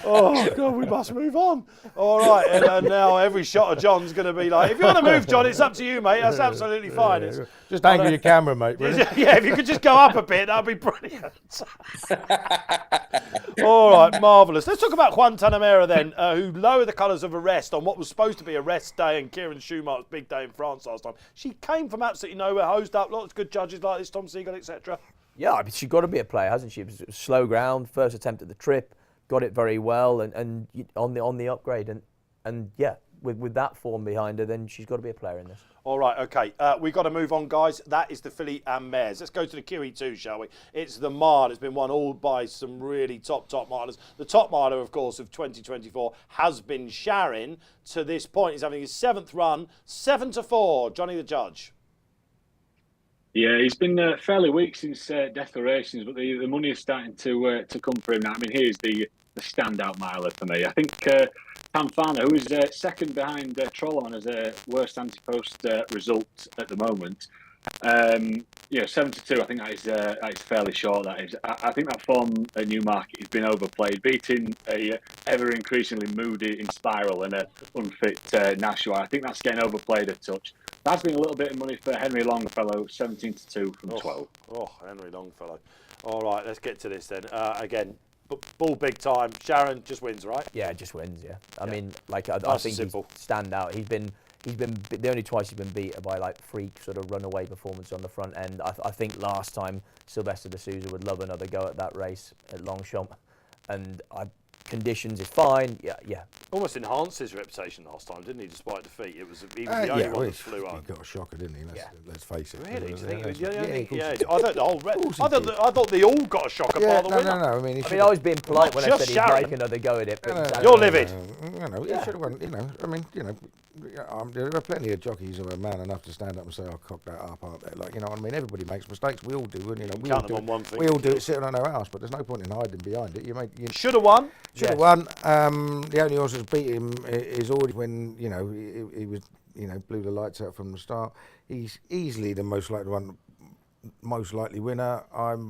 Oh, God, we must move on. All right, and now every shot of John's going to be like, if you want to move, John, it's up to you, mate. That's absolutely fine. Yeah. Just angle your camera, mate. Really. Yeah, if you could just go up a bit, that'd be brilliant. All right, marvellous. Let's talk about Juan Tanamera then, who lowered the colours of arrest on what was supposed to be a rest day and Kieran Schumacher's big day in France last time. She came from absolutely nowhere, hosed up, lots of good judges like this, Tom Siegel, etc. Yeah, I mean, she's got to be a player, hasn't she? It was slow ground, first attempt at the trip, got it very well, and on the upgrade, and yeah, with that form behind her, then she's got to be a player in this. All right, okay. We've got to move on, guys. That is the filly and mares. Let's go to the QE2, shall we? It's the mile. It's been won all by some really top milers. The top miler, of course, of 2024 has been Sharon to this point. He's having his 7th run, 7-4. Johnny the judge. Yeah, he's been fairly weak since declarations, but the money is starting to come for him now. I mean, here's the standout miler for me. I think Tanfana, who is second behind Trollon as a worst ante-post result at the moment. 72. I think that is fairly short. That is. I think that form at Newmarket has been overplayed, beating a ever increasingly moody Inspiral and a unfit Nashua. I think that's getting overplayed a touch. That's been a little bit of money for Henry Longfellow, 17-2 from 12. Oh, Henry Longfellow. All right, let's get to this then. Again, bull big time. Sharon just wins, right? Yeah, just wins. Yeah, I mean, like I think he's stand out. He's been the only twice he's been beat by like freak sort of runaway performance on the front end. I think last time Sylvester de Souza would love another go at that race at Longchamp, and conditions is fine. Yeah. Almost enhanced his reputation last time, didn't he? Despite defeat, he was the only one that flew He on. got a shocker, didn't he? Let's face it. Really? Do you think? Yeah, I thought they all got a shocker by the winner. No. I mean, I was being polite when I said he'd Sharon. make another go at it. But You're livid. He should have won. There are plenty of jockeys who are man enough to stand up and say, "I'll cock that up," aren't there? Like, what I mean, everybody makes mistakes. We all do, and we all Count them on one finger. We all do it sitting on our ass, but there's no point in hiding behind it. You Should have won. should have won. The only horse that's beat him is already when he was blew the lights out from the start. He's easily the most likely winner.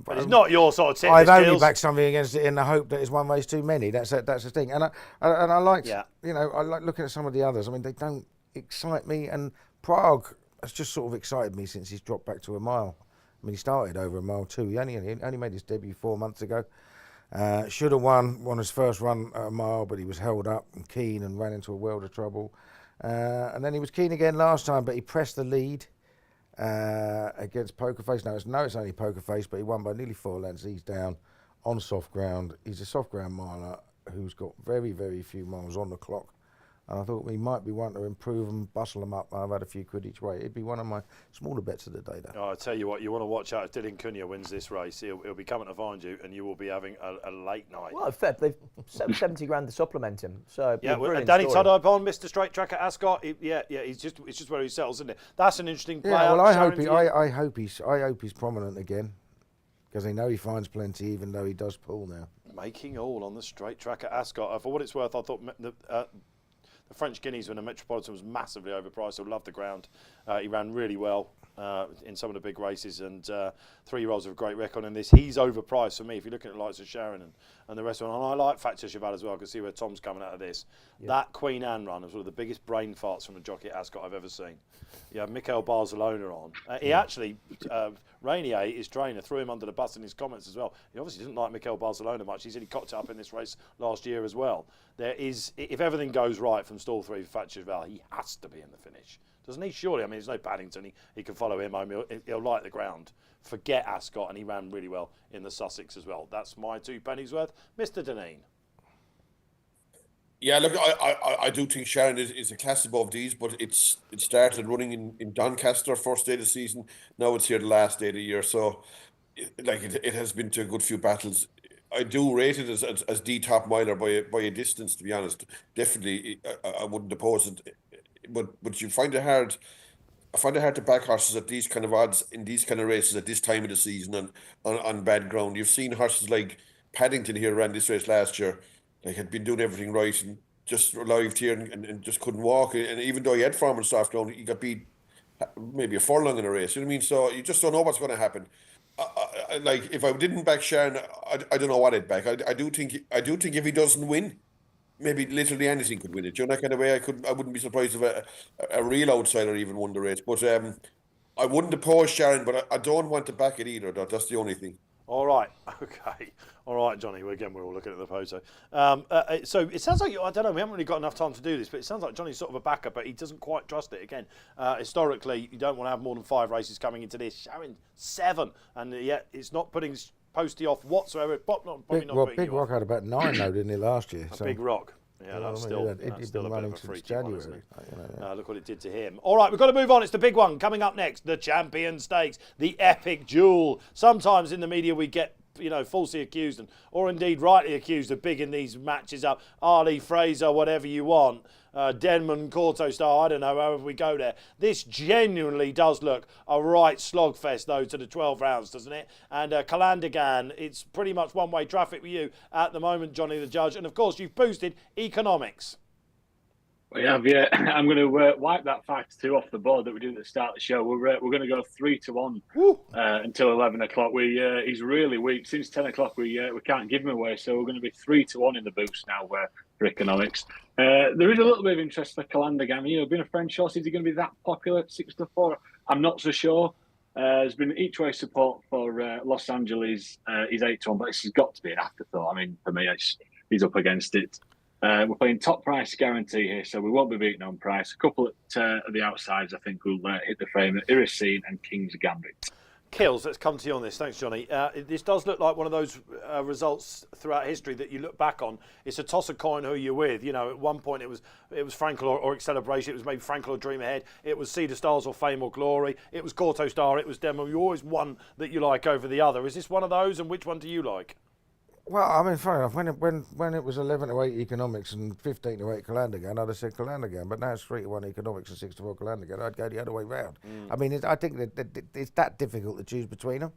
But it's not your sort of tip. I've only backed something against it in the hope that it's one race too many. That's the thing. And I liked, I like looking at some of the others. I mean, they don't excite me. And Prague has just sort of excited me since he's dropped back to a mile. I mean, he started over a mile too. He only made his debut 4 months ago. Should have won his first run at a mile, but he was held up and keen and ran into a world of trouble. And then he was keen again last time, but he pressed the lead against Poker Face. Now, it's only Poker Face, but he won by nearly 4 lengths. He's down on soft ground. He's a soft ground miler who's got very, very few miles on the clock. And I thought he might be one to improve and bustle them up. I've had a few quid each way. It'd be one of my smaller bets of the day, though. Oh, I tell you what, you want to watch out if Dylan Cunha wins this race. He'll be coming to find you, and you will be having a late night. Well, they've 70 grand to supplement him. So Danny Tudhope on Mr. Straight Track at Ascot. It's just where he settles, isn't it? That's an interesting play. Yeah, well, I hope he's prominent again, because I know he finds plenty, even though he does pull now. Making all on the Straight Track at Ascot. For what it's worth, I thought the French Guineas when the Metropolitan was massively overpriced. I loved the ground. He ran really well in some of the big races, and 3-year-olds have a great record in this. He's overpriced for me. If you're looking at the likes of Sharon and the rest of them, and I like Factor Cheval as well. I can see where Tom's coming out of this. Yeah. That Queen Anne run was one of the biggest brain farts from a jockey at Ascot I've ever seen. You have Mikel Barcelona on. He actually, Rainier, his trainer, threw him under the bus in his comments as well. He obviously didn't like Mikel Barcelona much. He said he cocked it up in this race last year as well. There is, if everything goes right from stall 3 for Factor Cheval, he has to be in the finish. Doesn't he? Surely. I mean, there's no Paddington. He can follow him home. He'll like the ground. Forget Ascot, and he ran really well in the Sussex as well. That's my 2 pennies worth. Mr. Dineen. Yeah, look, I do think Sharon is a class above these, but it started running in Doncaster first day of the season. Now it's here the last day of the year, so it has been to a good few battles. I do rate it as the top miler by a distance, to be honest. Definitely, I wouldn't oppose it, but you find it hard. I find it hard to back horses at these kind of odds in these kind of races at this time of the season on bad ground. You've seen horses like Paddington here ran this race last year. Like, had been doing everything right and just arrived here and just couldn't walk. And even though he had form on soft ground, he got beat maybe a furlong in a race. You know what I mean? So you just don't know what's going to happen. Like, if I didn't back Sharon, I don't know what I'd back. I do think if he doesn't win, maybe literally anything could win it. You know, that kind of way. I wouldn't be surprised if a real outsider even won the race. But I wouldn't oppose Sharon, but I don't want to back it either. That's the only thing. All right, okay. All right, Johnny, again, we're all looking at the photo. So it sounds like, I don't know, we haven't really got enough time to do this, but it sounds like Johnny's sort of a backer, but he doesn't quite trust it. Again, historically, you don't want to have more than 5 races coming into this. Sharon, 7, and yet it's not putting Posty off whatsoever. Big Rock had about 9, though, didn't he, last year? A Big Rock. Yeah, that's still a bit of a freaky one, isn't it? Look what it did to him. All right, we've got to move on. It's the big one coming up next, the Champion Stakes, the epic duel. Sometimes in the media we get, falsely accused or indeed rightly accused of bigging these matches up. Ali, Fraser, whatever you want. Denman, Corto Star, I don't know, however we go there. This genuinely does look a right slogfest, though, to the 12 rounds, doesn't it? And Calandigan, it's pretty much one-way traffic with you at the moment, Johnny the Judge. And, of course, you've boosted economics. We have, yeah. I'm going to wipe that fact 2 off the board that we did at the start of the show. We're going to go 3-1 until 11 o'clock. He's really weak. Since 10 o'clock, we can't give him away, so we're going to be 3-1 in the boost now for economics. There is a little bit of interest for Calandigan. Being a French horse, is he going to be that popular at 6-4? I'm not so sure. There's been each way support for Los Angeles. He's 8-1, but this has got to be an afterthought. I mean, for me, he's up against it. We're playing top price guarantee here, so we won't be beaten on price. A couple at the outsides, I think, will hit the frame. Irisine and King's Gambit. Kills, let's come to you on this. Thanks, Johnny. This does look like one of those results throughout history that you look back on. It's a toss a coin who you're with. You know, at one point it was Frankel or Celebration. It was maybe Frankel or Dream Ahead. It was Cedar Stars or Fame or Glory. It was Corto Star. It was Demo. You always one that you like over the other. Is this one of those? And which one do you like? Well, I mean, funny enough, when it was 11 to 8 economics and 15 to 8 Calandagan, I'd have said Calandagan, but now it's 3 to 1 economics and 6 to 4 Calandagan. I'd go the other way round. I mean, I think that it's that difficult to choose between them.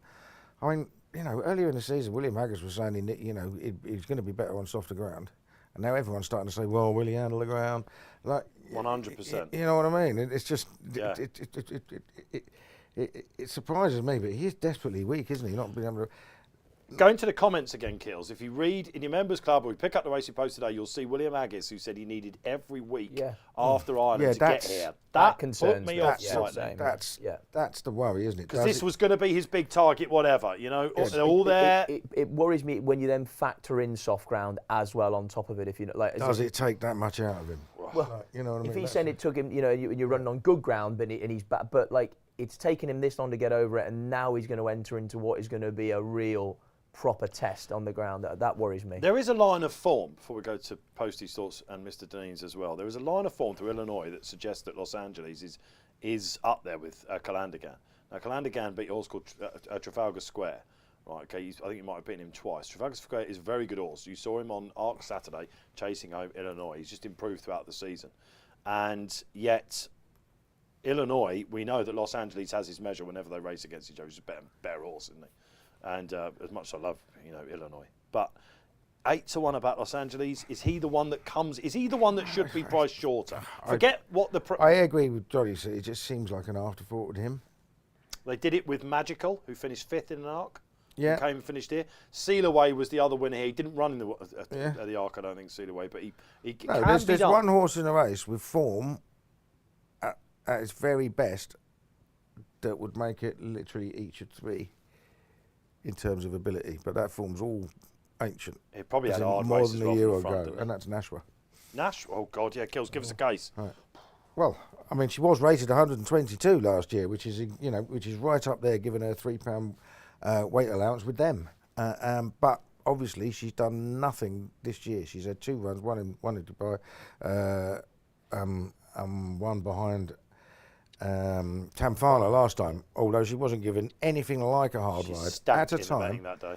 I mean, you know, earlier in the season, William Haggis was saying, he's going to be better on softer ground, and now everyone's starting to say, well, will he handle the ground? Like 100%. You know what I mean? It's just Yeah. it surprises me, but he is desperately weak, isn't he? Not being able to. Go into the comments again, Kills. If you read in your members club or we pick up the Racing Post today, you'll see William Haggis, who said he needed every week after Ireland to get here. That concerns put me me. off Yeah, slightly. That's the worry, isn't it? Because this was going to be his big target, whatever. You know, they're all there. It worries me when you then factor in soft ground as well on top of it. If you know, like, Does it take that much out of him? Well, you know what I mean? If he's saying it took him, you know, and you're running on good ground, but and he's back, but like it's taken him this long to get over it, and now he's going to enter into what is going to be a real proper test on the ground. That worries me. There is a line of form, before we go to Postie's thoughts and Mr. Dineen's as well, there is a line of form through Illinois that suggests that Los Angeles is up there with Calandagan. Now, Calandagan beat a horse called Trafalgar Square. Right, okay, I think you might have beaten him twice. Trafalgar Square is a very good horse. You saw him on Arc Saturday chasing over Illinois. He's just improved throughout the season. And yet, Illinois, we know that Los Angeles has his measure whenever they race against each other. He's a better horse, isn't he? And as much as I love, Illinois, but 8 to 1 about Los Angeles. Is he the one that comes? Is he the one that should be priced shorter? Forget what the. I agree with Johnny. It just seems like an afterthought with him. They did it with Magical, who finished 5th in an arc. Yeah. Came and finished here. Sealaway was the other winner here. He didn't run in the arc, I don't think, Sealaway, but he no, can there's one horse in a race with form at its very best that would make it literally each of 3 in terms of ability, but that form's all ancient. It probably had hard more races than a off year the front, ago, and that's Nashua. Oh God, yeah, Kills, give us a case. Right. Well, I mean, she was rated 122 last year, which is right up there, giving her £3 weight allowance with them. But obviously, she's done nothing this year. She's had 2 runs, one in Dubai, one behind Tamfana last time. Although she wasn't given anything like a hard ride at a time. That day.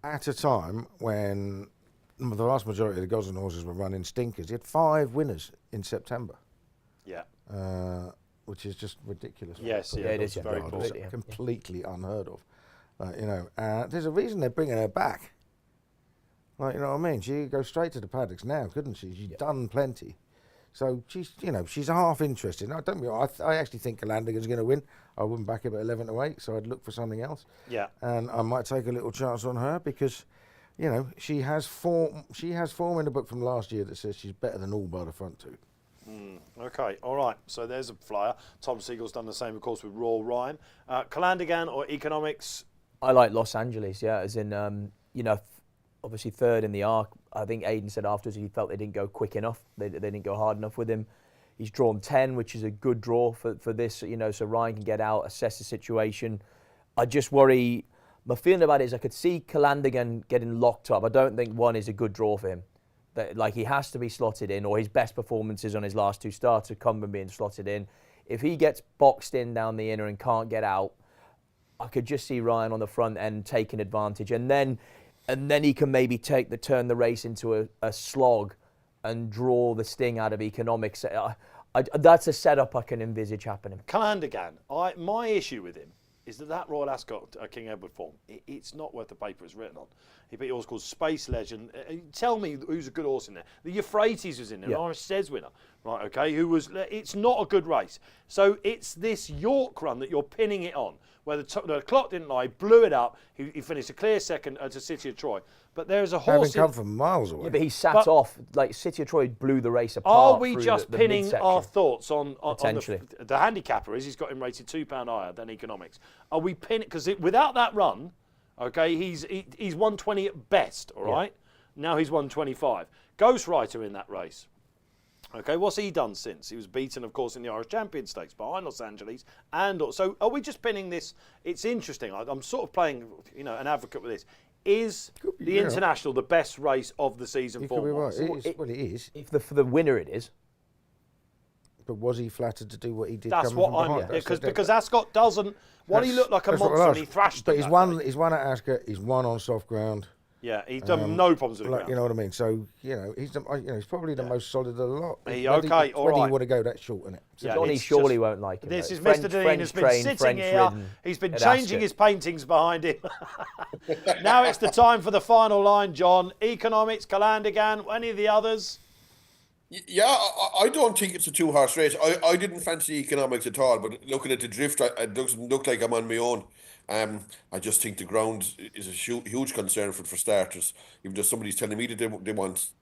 At a time when the vast majority of the Gosling horses were running stinkers. He had 5 winners in September. Yeah. Which is just ridiculous. Yes, yeah, it is very poor. Completely unheard of. There's a reason they're bringing her back. Like, you know what I mean? She could go straight to the paddocks now, couldn't she? She's done plenty. So she's half interested. Now, I actually think Calandagan's going to win. I wouldn't back him at 11 to 8, so I'd look for something else. Yeah. And I might take a little chance on her because, she has form. She has form in the book from last year that says she's better than all by the front 2. Okay, all right. So there's a flyer. Tom Siegel's done the same, of course, with Royal Rhyme. Calandagan or Economics? I like Los Angeles, yeah, as in, obviously 3rd in the arc. I think Aidan said afterwards he felt they didn't go quick enough. They didn't go hard enough with him. He's drawn 10, which is a good draw for this, so Ryan can get out, assess the situation. I just worry, my feeling about it is I could see Calandagan getting locked up. I don't think 1 is a good draw for him. Like, he has to be slotted in, or his best performances on his last 2 starts have come from being slotted in. If he gets boxed in down the inner and can't get out, I could just see Ryan on the front end taking advantage. And then he can maybe turn the race into a slog and draw the sting out of Economics. That's a setup I can envisage happening. Calandagan, my issue with him is that Royal Ascot King Edward form, it's not worth the paper it's written on. He beat a horse called Space Legend. Tell me who's a good horse in there. The Euphrates was in there, an Irish Says winner, right, okay, it's not a good race. So it's this York run that you're pinning it on, where the clock didn't lie, blew it up, he finished a clear second to City of Troy. But there's a horse... Having come from miles away. Yeah, but he sat off, like City of Troy blew the race apart. Are we just pinning our thoughts on the handicapper he's got him rated £2 higher than Economics. Are we pinning... Because without that run, okay, he's 120 at best, all right? Now he's won 25. Ghostwriter in that race. Okay, what's he done since? He was beaten, of course, in the Irish Champion Stakes behind Los Angeles. And so are we just pinning this? It's interesting. I'm sort of playing, an advocate with this. Is the International the best race of the season You for could be right. once? It is. If for the winner it is. But was he flattered to do what he did? That's coming what from I'm... behind? Because Ascot doesn't... While he looked like a that's what monster I and he asked. thrashed But them, he's won at Ascot. He's won on soft ground. Yeah, he's done no problems with the ground. You know what I mean? So he's he's probably the most solid of the lot. All Whether right. you want to go that short in it? Yeah, Johnny it's surely just- won't like him. This though. is Mr. Dineen has been trained, sitting French here. ridden He's been at changing Ascot. his paintings behind him. Now it's the time for the final line, John. Economics, Calandigan, any of the others? Yeah, I don't think it's a two-horse race. I didn't fancy Economics at all, but looking at the drift, it doesn't look like I'm on my own. I just think the ground is a huge concern for starters. Even though somebody's telling me that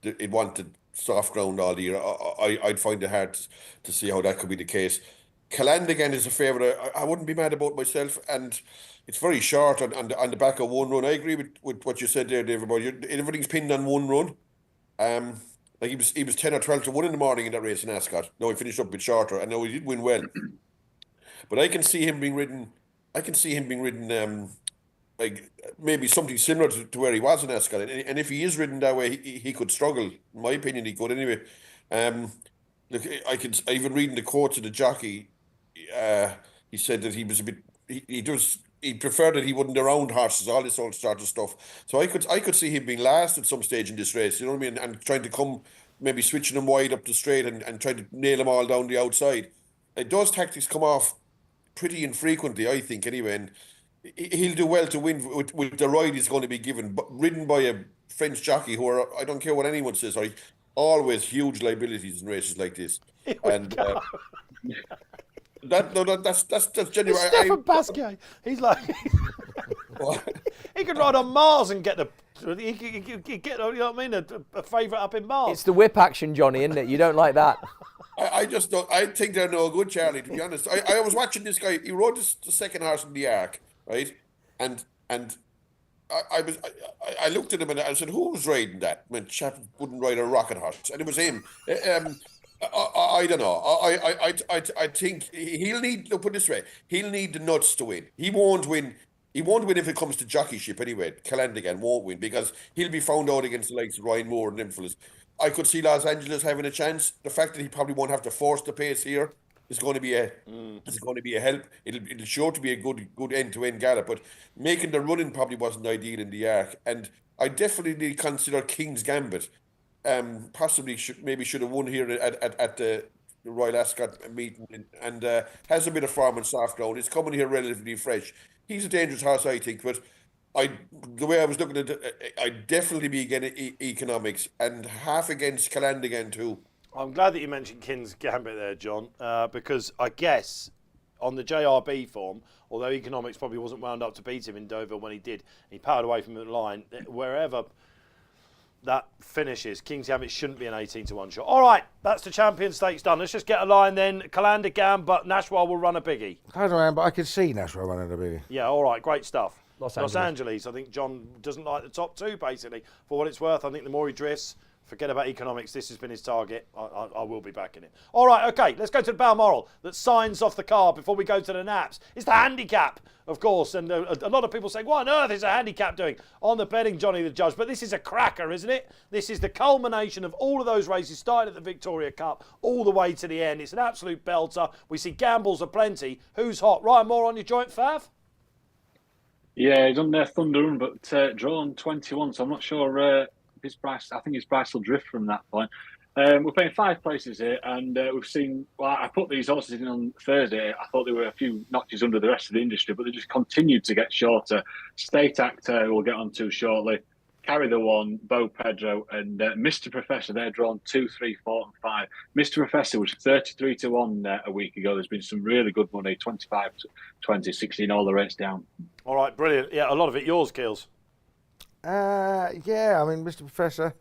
they wanted soft ground all year, I'd find it hard to see how that could be the case. Calandigan is a favourite. I wouldn't be mad about myself, and it's very short on the back of one run. I agree with what you said there, David. About everything's pinned on one run. Like he was 10 or 12 to 1 in the morning in that race in Ascot. No, he finished up a bit shorter, and now he did win well. But I can see him being ridden. Like maybe something similar to where he was in Ascot. And if he is ridden that way, he could struggle. In my opinion, he could anyway. Look, I even reading the quotes of the jockey. He said that he was a bit. He preferred that he wouldn't around horses, all this sort of stuff. So I could see him being last at some stage in this race, you know what I mean? And trying to come, maybe switching them wide up the straight and trying to nail them all down the outside. Those tactics come off pretty infrequently, I think, anyway. And he'll do well to win with the ride he's going to be given, but ridden by a French jockey who are, I don't care what anyone says, are always huge liabilities in races like this. And that's genuine. Stefan Pasquier. He's like... he could ride on Mars and get the... He could get, you know what I mean, a favourite up in Mars. It's the whip action, Johnny, isn't it? You don't like that. I just don't. I think they're no good, Charlie. To be honest, I was watching this guy. He rode the second horse in the Arc, right? And I looked at him and I said, "Who was riding that?" I mean, chap wouldn't ride a rocket horse, and it was him. I don't know. I think he'll need. Look, put it this way: he'll need the nuts to win. He won't win. He won't win if it comes to jockeyship anyway. Calandigan won't win because he'll be found out against the likes of Ryan Moore and them fellas. I could see Los Angeles having a chance. The fact that he probably won't have to force the pace here is going to be a help. It'll sure to be a good end-to-end gallop, but making the running probably wasn't ideal in the Arc. And I definitely consider King's Gambit. Possibly should have won here at the Royal Ascot meeting and has a bit of form and soft ground. It's coming here relatively fresh. He's a dangerous horse, I think, but the way I was looking at it, I'd definitely be against Economics and half against Calandigan too. I'm glad that you mentioned King's Gambit there, John, because I guess on the JRB form, although Economics probably wasn't wound up to beat him in Dover when he did, he powered away from the line. Wherever that finishes, King's Gambit shouldn't be an 18-1 shot. All right, that's the Champion Stakes done. Let's just get a line then. Calandigan, but Nashwa will run a biggie. I don't know, but I could see Nashwa running a biggie. Yeah, all right, great stuff. Los Angeles. I think John doesn't like the top two, basically. For what it's worth, I think the more he drifts, forget about Economics, this has been his target. I will be backing it. All right, okay, let's go to the Balmoral that signs off the card before we go to the naps. It's the handicap, of course, and a lot of people saying, what on earth is a handicap doing on the betting, Johnny the Judge? But this is a cracker, isn't it? This is the culmination of all of those races, starting at the Victoria Cup, all the way to the end. It's an absolute belter. We see gambles aplenty. Who's hot? Ryan Moore on your joint, Fav? Yeah, he's on their Thundering, but drawn 21, so I'm not sure his price. I think his price will drift from that point. We're paying 5 places here, and we've seen. Well, I put these horses in on Thursday. I thought they were a few notches under the rest of the industry, but they just continued to get shorter. State Actor, we'll get on to shortly. Carry the One, Bo Pedro, and Mr. Professor. They're drawn 2, 3, 4, and 5. Mr. Professor was 33 to 1 a week ago. There's been some really good money, 25 to 20, 16, all the rates down. All right, brilliant. Yeah, a lot of it yours, Keels. Yeah, I mean, Mr. Professor,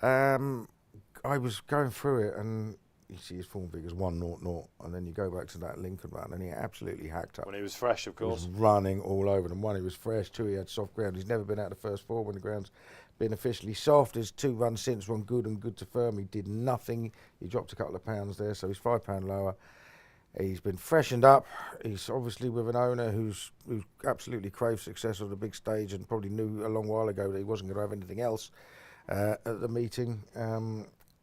I was going through it and you see his form figures 1-0-0, and then you go back to that Lincoln run and he absolutely hacked up. When he was fresh, of course. He was running all over them. 1, he was fresh. 2, he had soft ground. He's never been out of the first 4 when the ground's been officially soft. His 2 runs since, one good and good to firm. He did nothing. He dropped a couple of pounds there, so he's £5 lower. He's been freshened up. He's obviously with an owner who absolutely craved success on the big stage and probably knew a long while ago that he wasn't going to have anything else at the meeting.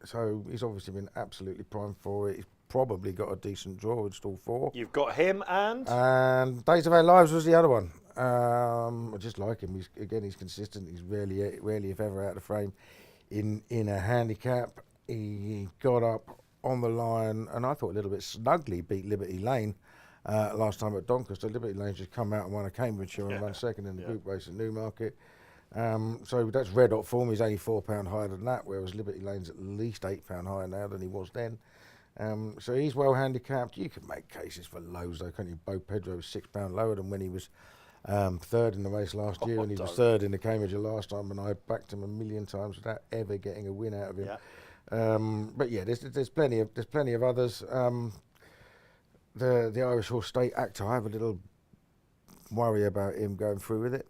So he's obviously been absolutely primed for it. He's probably got a decent draw with stall 4. You've got him and Days of Our Lives was the other one. I just like him. He's consistent. He's rarely, if ever, out of frame in a handicap. He got up on the line, and I thought a little bit snugly beat Liberty Lane last time at Doncaster. Liberty Lane just come out and won a Cambridgeshire and run second in the group race at Newmarket. So that's red hot form. He's only £4 higher than that, whereas Liberty Lane's at least £8 higher now than he was then. So he's well handicapped. You could make cases for lows though, can't you? Bo Pedro was £6 lower than when he was third in the race last year, and he was third in the Cambridgeshire last time, and I backed him a million times without ever getting a win out of him. But yeah, there's plenty of others. The Irish Horse State Actor, I have a little worry about him going through with it.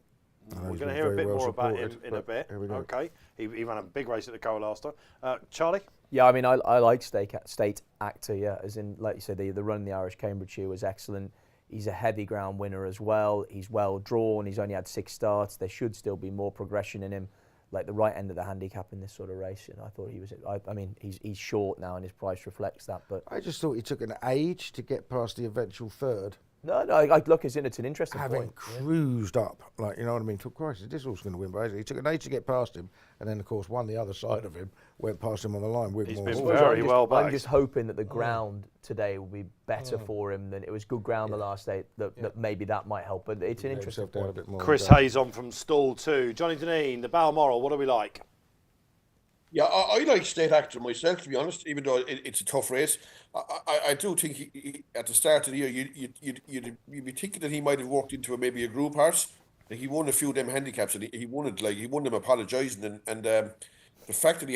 We're going to hear a bit more about him in a bit. Here we go. Okay, he ran a big race at the Coa last time. Charlie? Yeah, I mean, I like State Actor, yeah, as in, like you said, the run in the Irish Cambridgeshire was excellent. He's a heavy ground winner as well. He's well drawn. He's only had 6 starts. There should still be more progression in him, like the right end of the handicap in this sort of race. And I thought he was, I mean, he's short now and his price reflects that. But I just thought he took an age to get past the eventual third. No, look, it's an interesting Having point. cruised up, like, you know what I mean? Took Christ, this was going to win, but he took an age to get past him, and then of course one the other side of him went past him on the line with He's more. been horse. very well backed. I'm just hoping that the ground today will be better for him than it was. Good ground the last day. That maybe that might help, but it's an interesting point. A bit more Chris Hayes on from stall 2. Johnny Dineen, the Balmoral. What do we like? Yeah, I like State Actor myself, to be honest, even though it's a tough race. I do think he, at the start of the year, you'd be thinking that he might have walked into maybe a group horse. Like, he won a few of them handicaps, and he won them apologising. And the fact that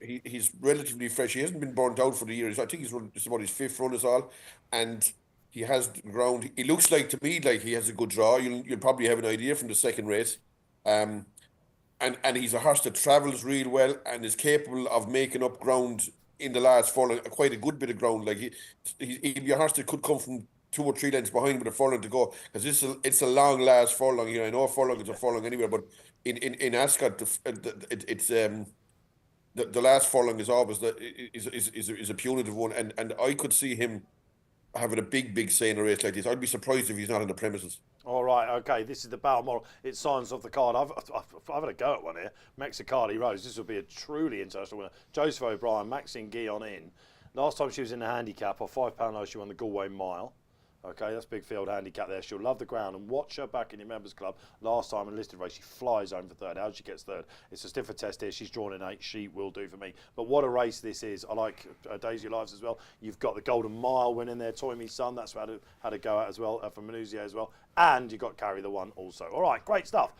he's relatively fresh, he hasn't been burnt out for the years. I think it's about his 5th run is all. And he has the ground. He looks like, to me, like he has a good draw. You'll probably have an idea from the second race. And he's a horse that travels real well and is capable of making up ground in the last furlong, quite a good bit of ground. Like he'd be a horse that could come from 2 or 3 lengths behind with a furlong to go, because it's a long last furlong. You know, I know a furlong is a furlong anywhere, but in Ascot, it's the last furlong is always is a punitive one, and I could see him having a big say in a race like this. I'd be surprised if he's not on the premises. All right, okay, this is the Balmoral. It signs off the card. I've had a go at one here. Mexicali Rose. This will be a truly interesting winner. Joseph O'Brien, Maxine Guillon in. Last time she was in the handicap, or £5 low, she won the Galway Mile. Okay, that's big field handicap there. She'll love the ground, and watch her back in your members club. Last time in listed race, she flies home for third. How she gets third? It's a stiffer test here. She's drawn in 8. She will do for me. But what a race this is. I like Daisy Lives as well. You've got the Golden Mile winning there. Toymy's son. That's had a go at as well from Manuzio as well. And you've got Carry the One also. All right, great stuff.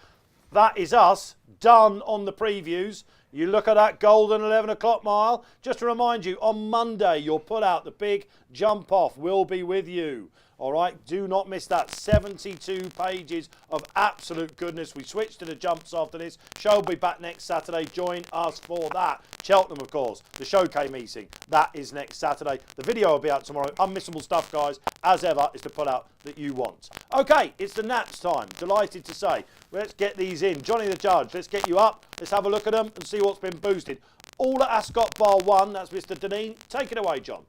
That is us done on the previews. You look at that golden 11 o'clock mile. Just to remind you, on Monday, you'll pull out the big jump off. We'll be with you. All right, do not miss that. 72 pages of absolute goodness. We switched to the jumps after this. Show will be back next Saturday. Join us for that. Cheltenham, of course, the showcase meeting. That is next Saturday. The video will be out tomorrow. Unmissable stuff, guys. As ever, is the pull out that you want. Okay, it's the Nats time. Delighted to say. Let's get these in. Johnny the Judge, let's get you up. Let's have a look at them and see what's been boosted. All at Ascot bar 1. That's Mr. Dineen. Take it away, John.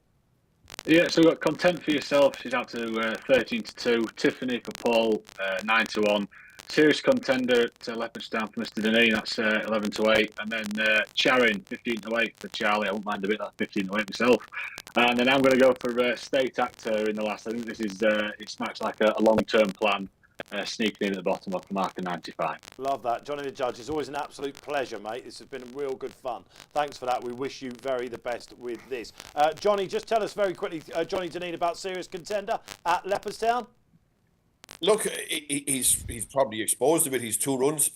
Yeah, so we've got Content for Yourself. She's out to 13 to 2. Tiffany for Paul, 9 to 1. Serious Contender to Leopardstown for Mr. Dineen. That's 11 to 8. And then Charing, 15 to 8 for Charlie. I won't mind a bit. That's 15 to 8 myself. And then I'm going to go for State Actor in the last. I think this is it smacks like a long-term plan. Sneaking in at the bottom of the marker 95. Love that. Johnny the Judge, it's always an absolute pleasure, mate. This has been real good fun. Thanks for that. We wish you the best with this. Johnny, just tell us very quickly, Johnny Dineen, about Serious Contender at Leopardstown. Look, he's probably exposed a bit. He's 2 runs.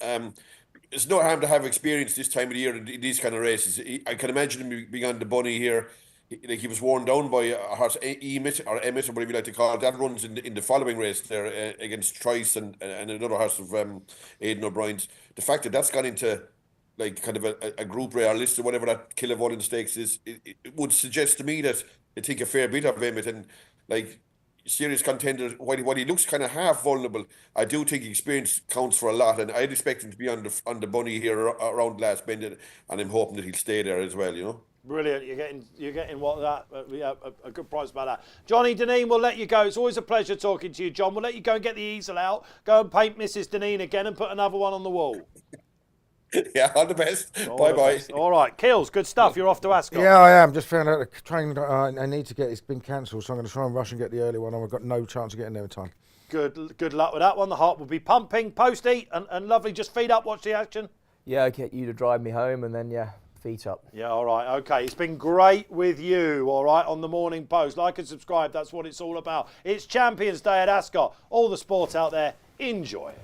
It's no harm to have experience this time of the year in these kind of races. I can imagine him being on the bunny here. He was worn down by a horse, Emmett, or whatever you like to call it. That runs in the following race there against Trice and another horse of Aidan O'Brien's. The fact that that's gone into like kind of a group rare list or whatever that Killavolin Stakes is, it would suggest to me that I think a fair bit of Emmett, and like serious contender, while he looks kind of half vulnerable, I do think experience counts for a lot, and I'd expect him to be on the bunny here around last bend, and I'm hoping that he'll stay there as well, you know. Brilliant. You're getting what that a good price about that. Johnny Dineen, we'll let you go. It's always a pleasure talking to you, John. We'll let you go and get the easel out. Go and paint Mrs. Dineen again and put another one on the wall. Yeah, all the best. Bye-bye. All right, Kills, good stuff. You're off to Ascot. Yeah, I am. Just found out the train I need to get, it's been cancelled, so I'm going to try and rush and get the early one. I've got no chance of getting there in time. Good luck with that one. The heart will be pumping. Posty and lovely. Just feet up, watch the action. Yeah, I'll get you to drive me home, and then, feet up. Yeah, all right, okay. It's been great with you, all right, on the Morning Post. Like and subscribe, that's what it's all about. It's Champions Day at Ascot. All the sport out there, enjoy it.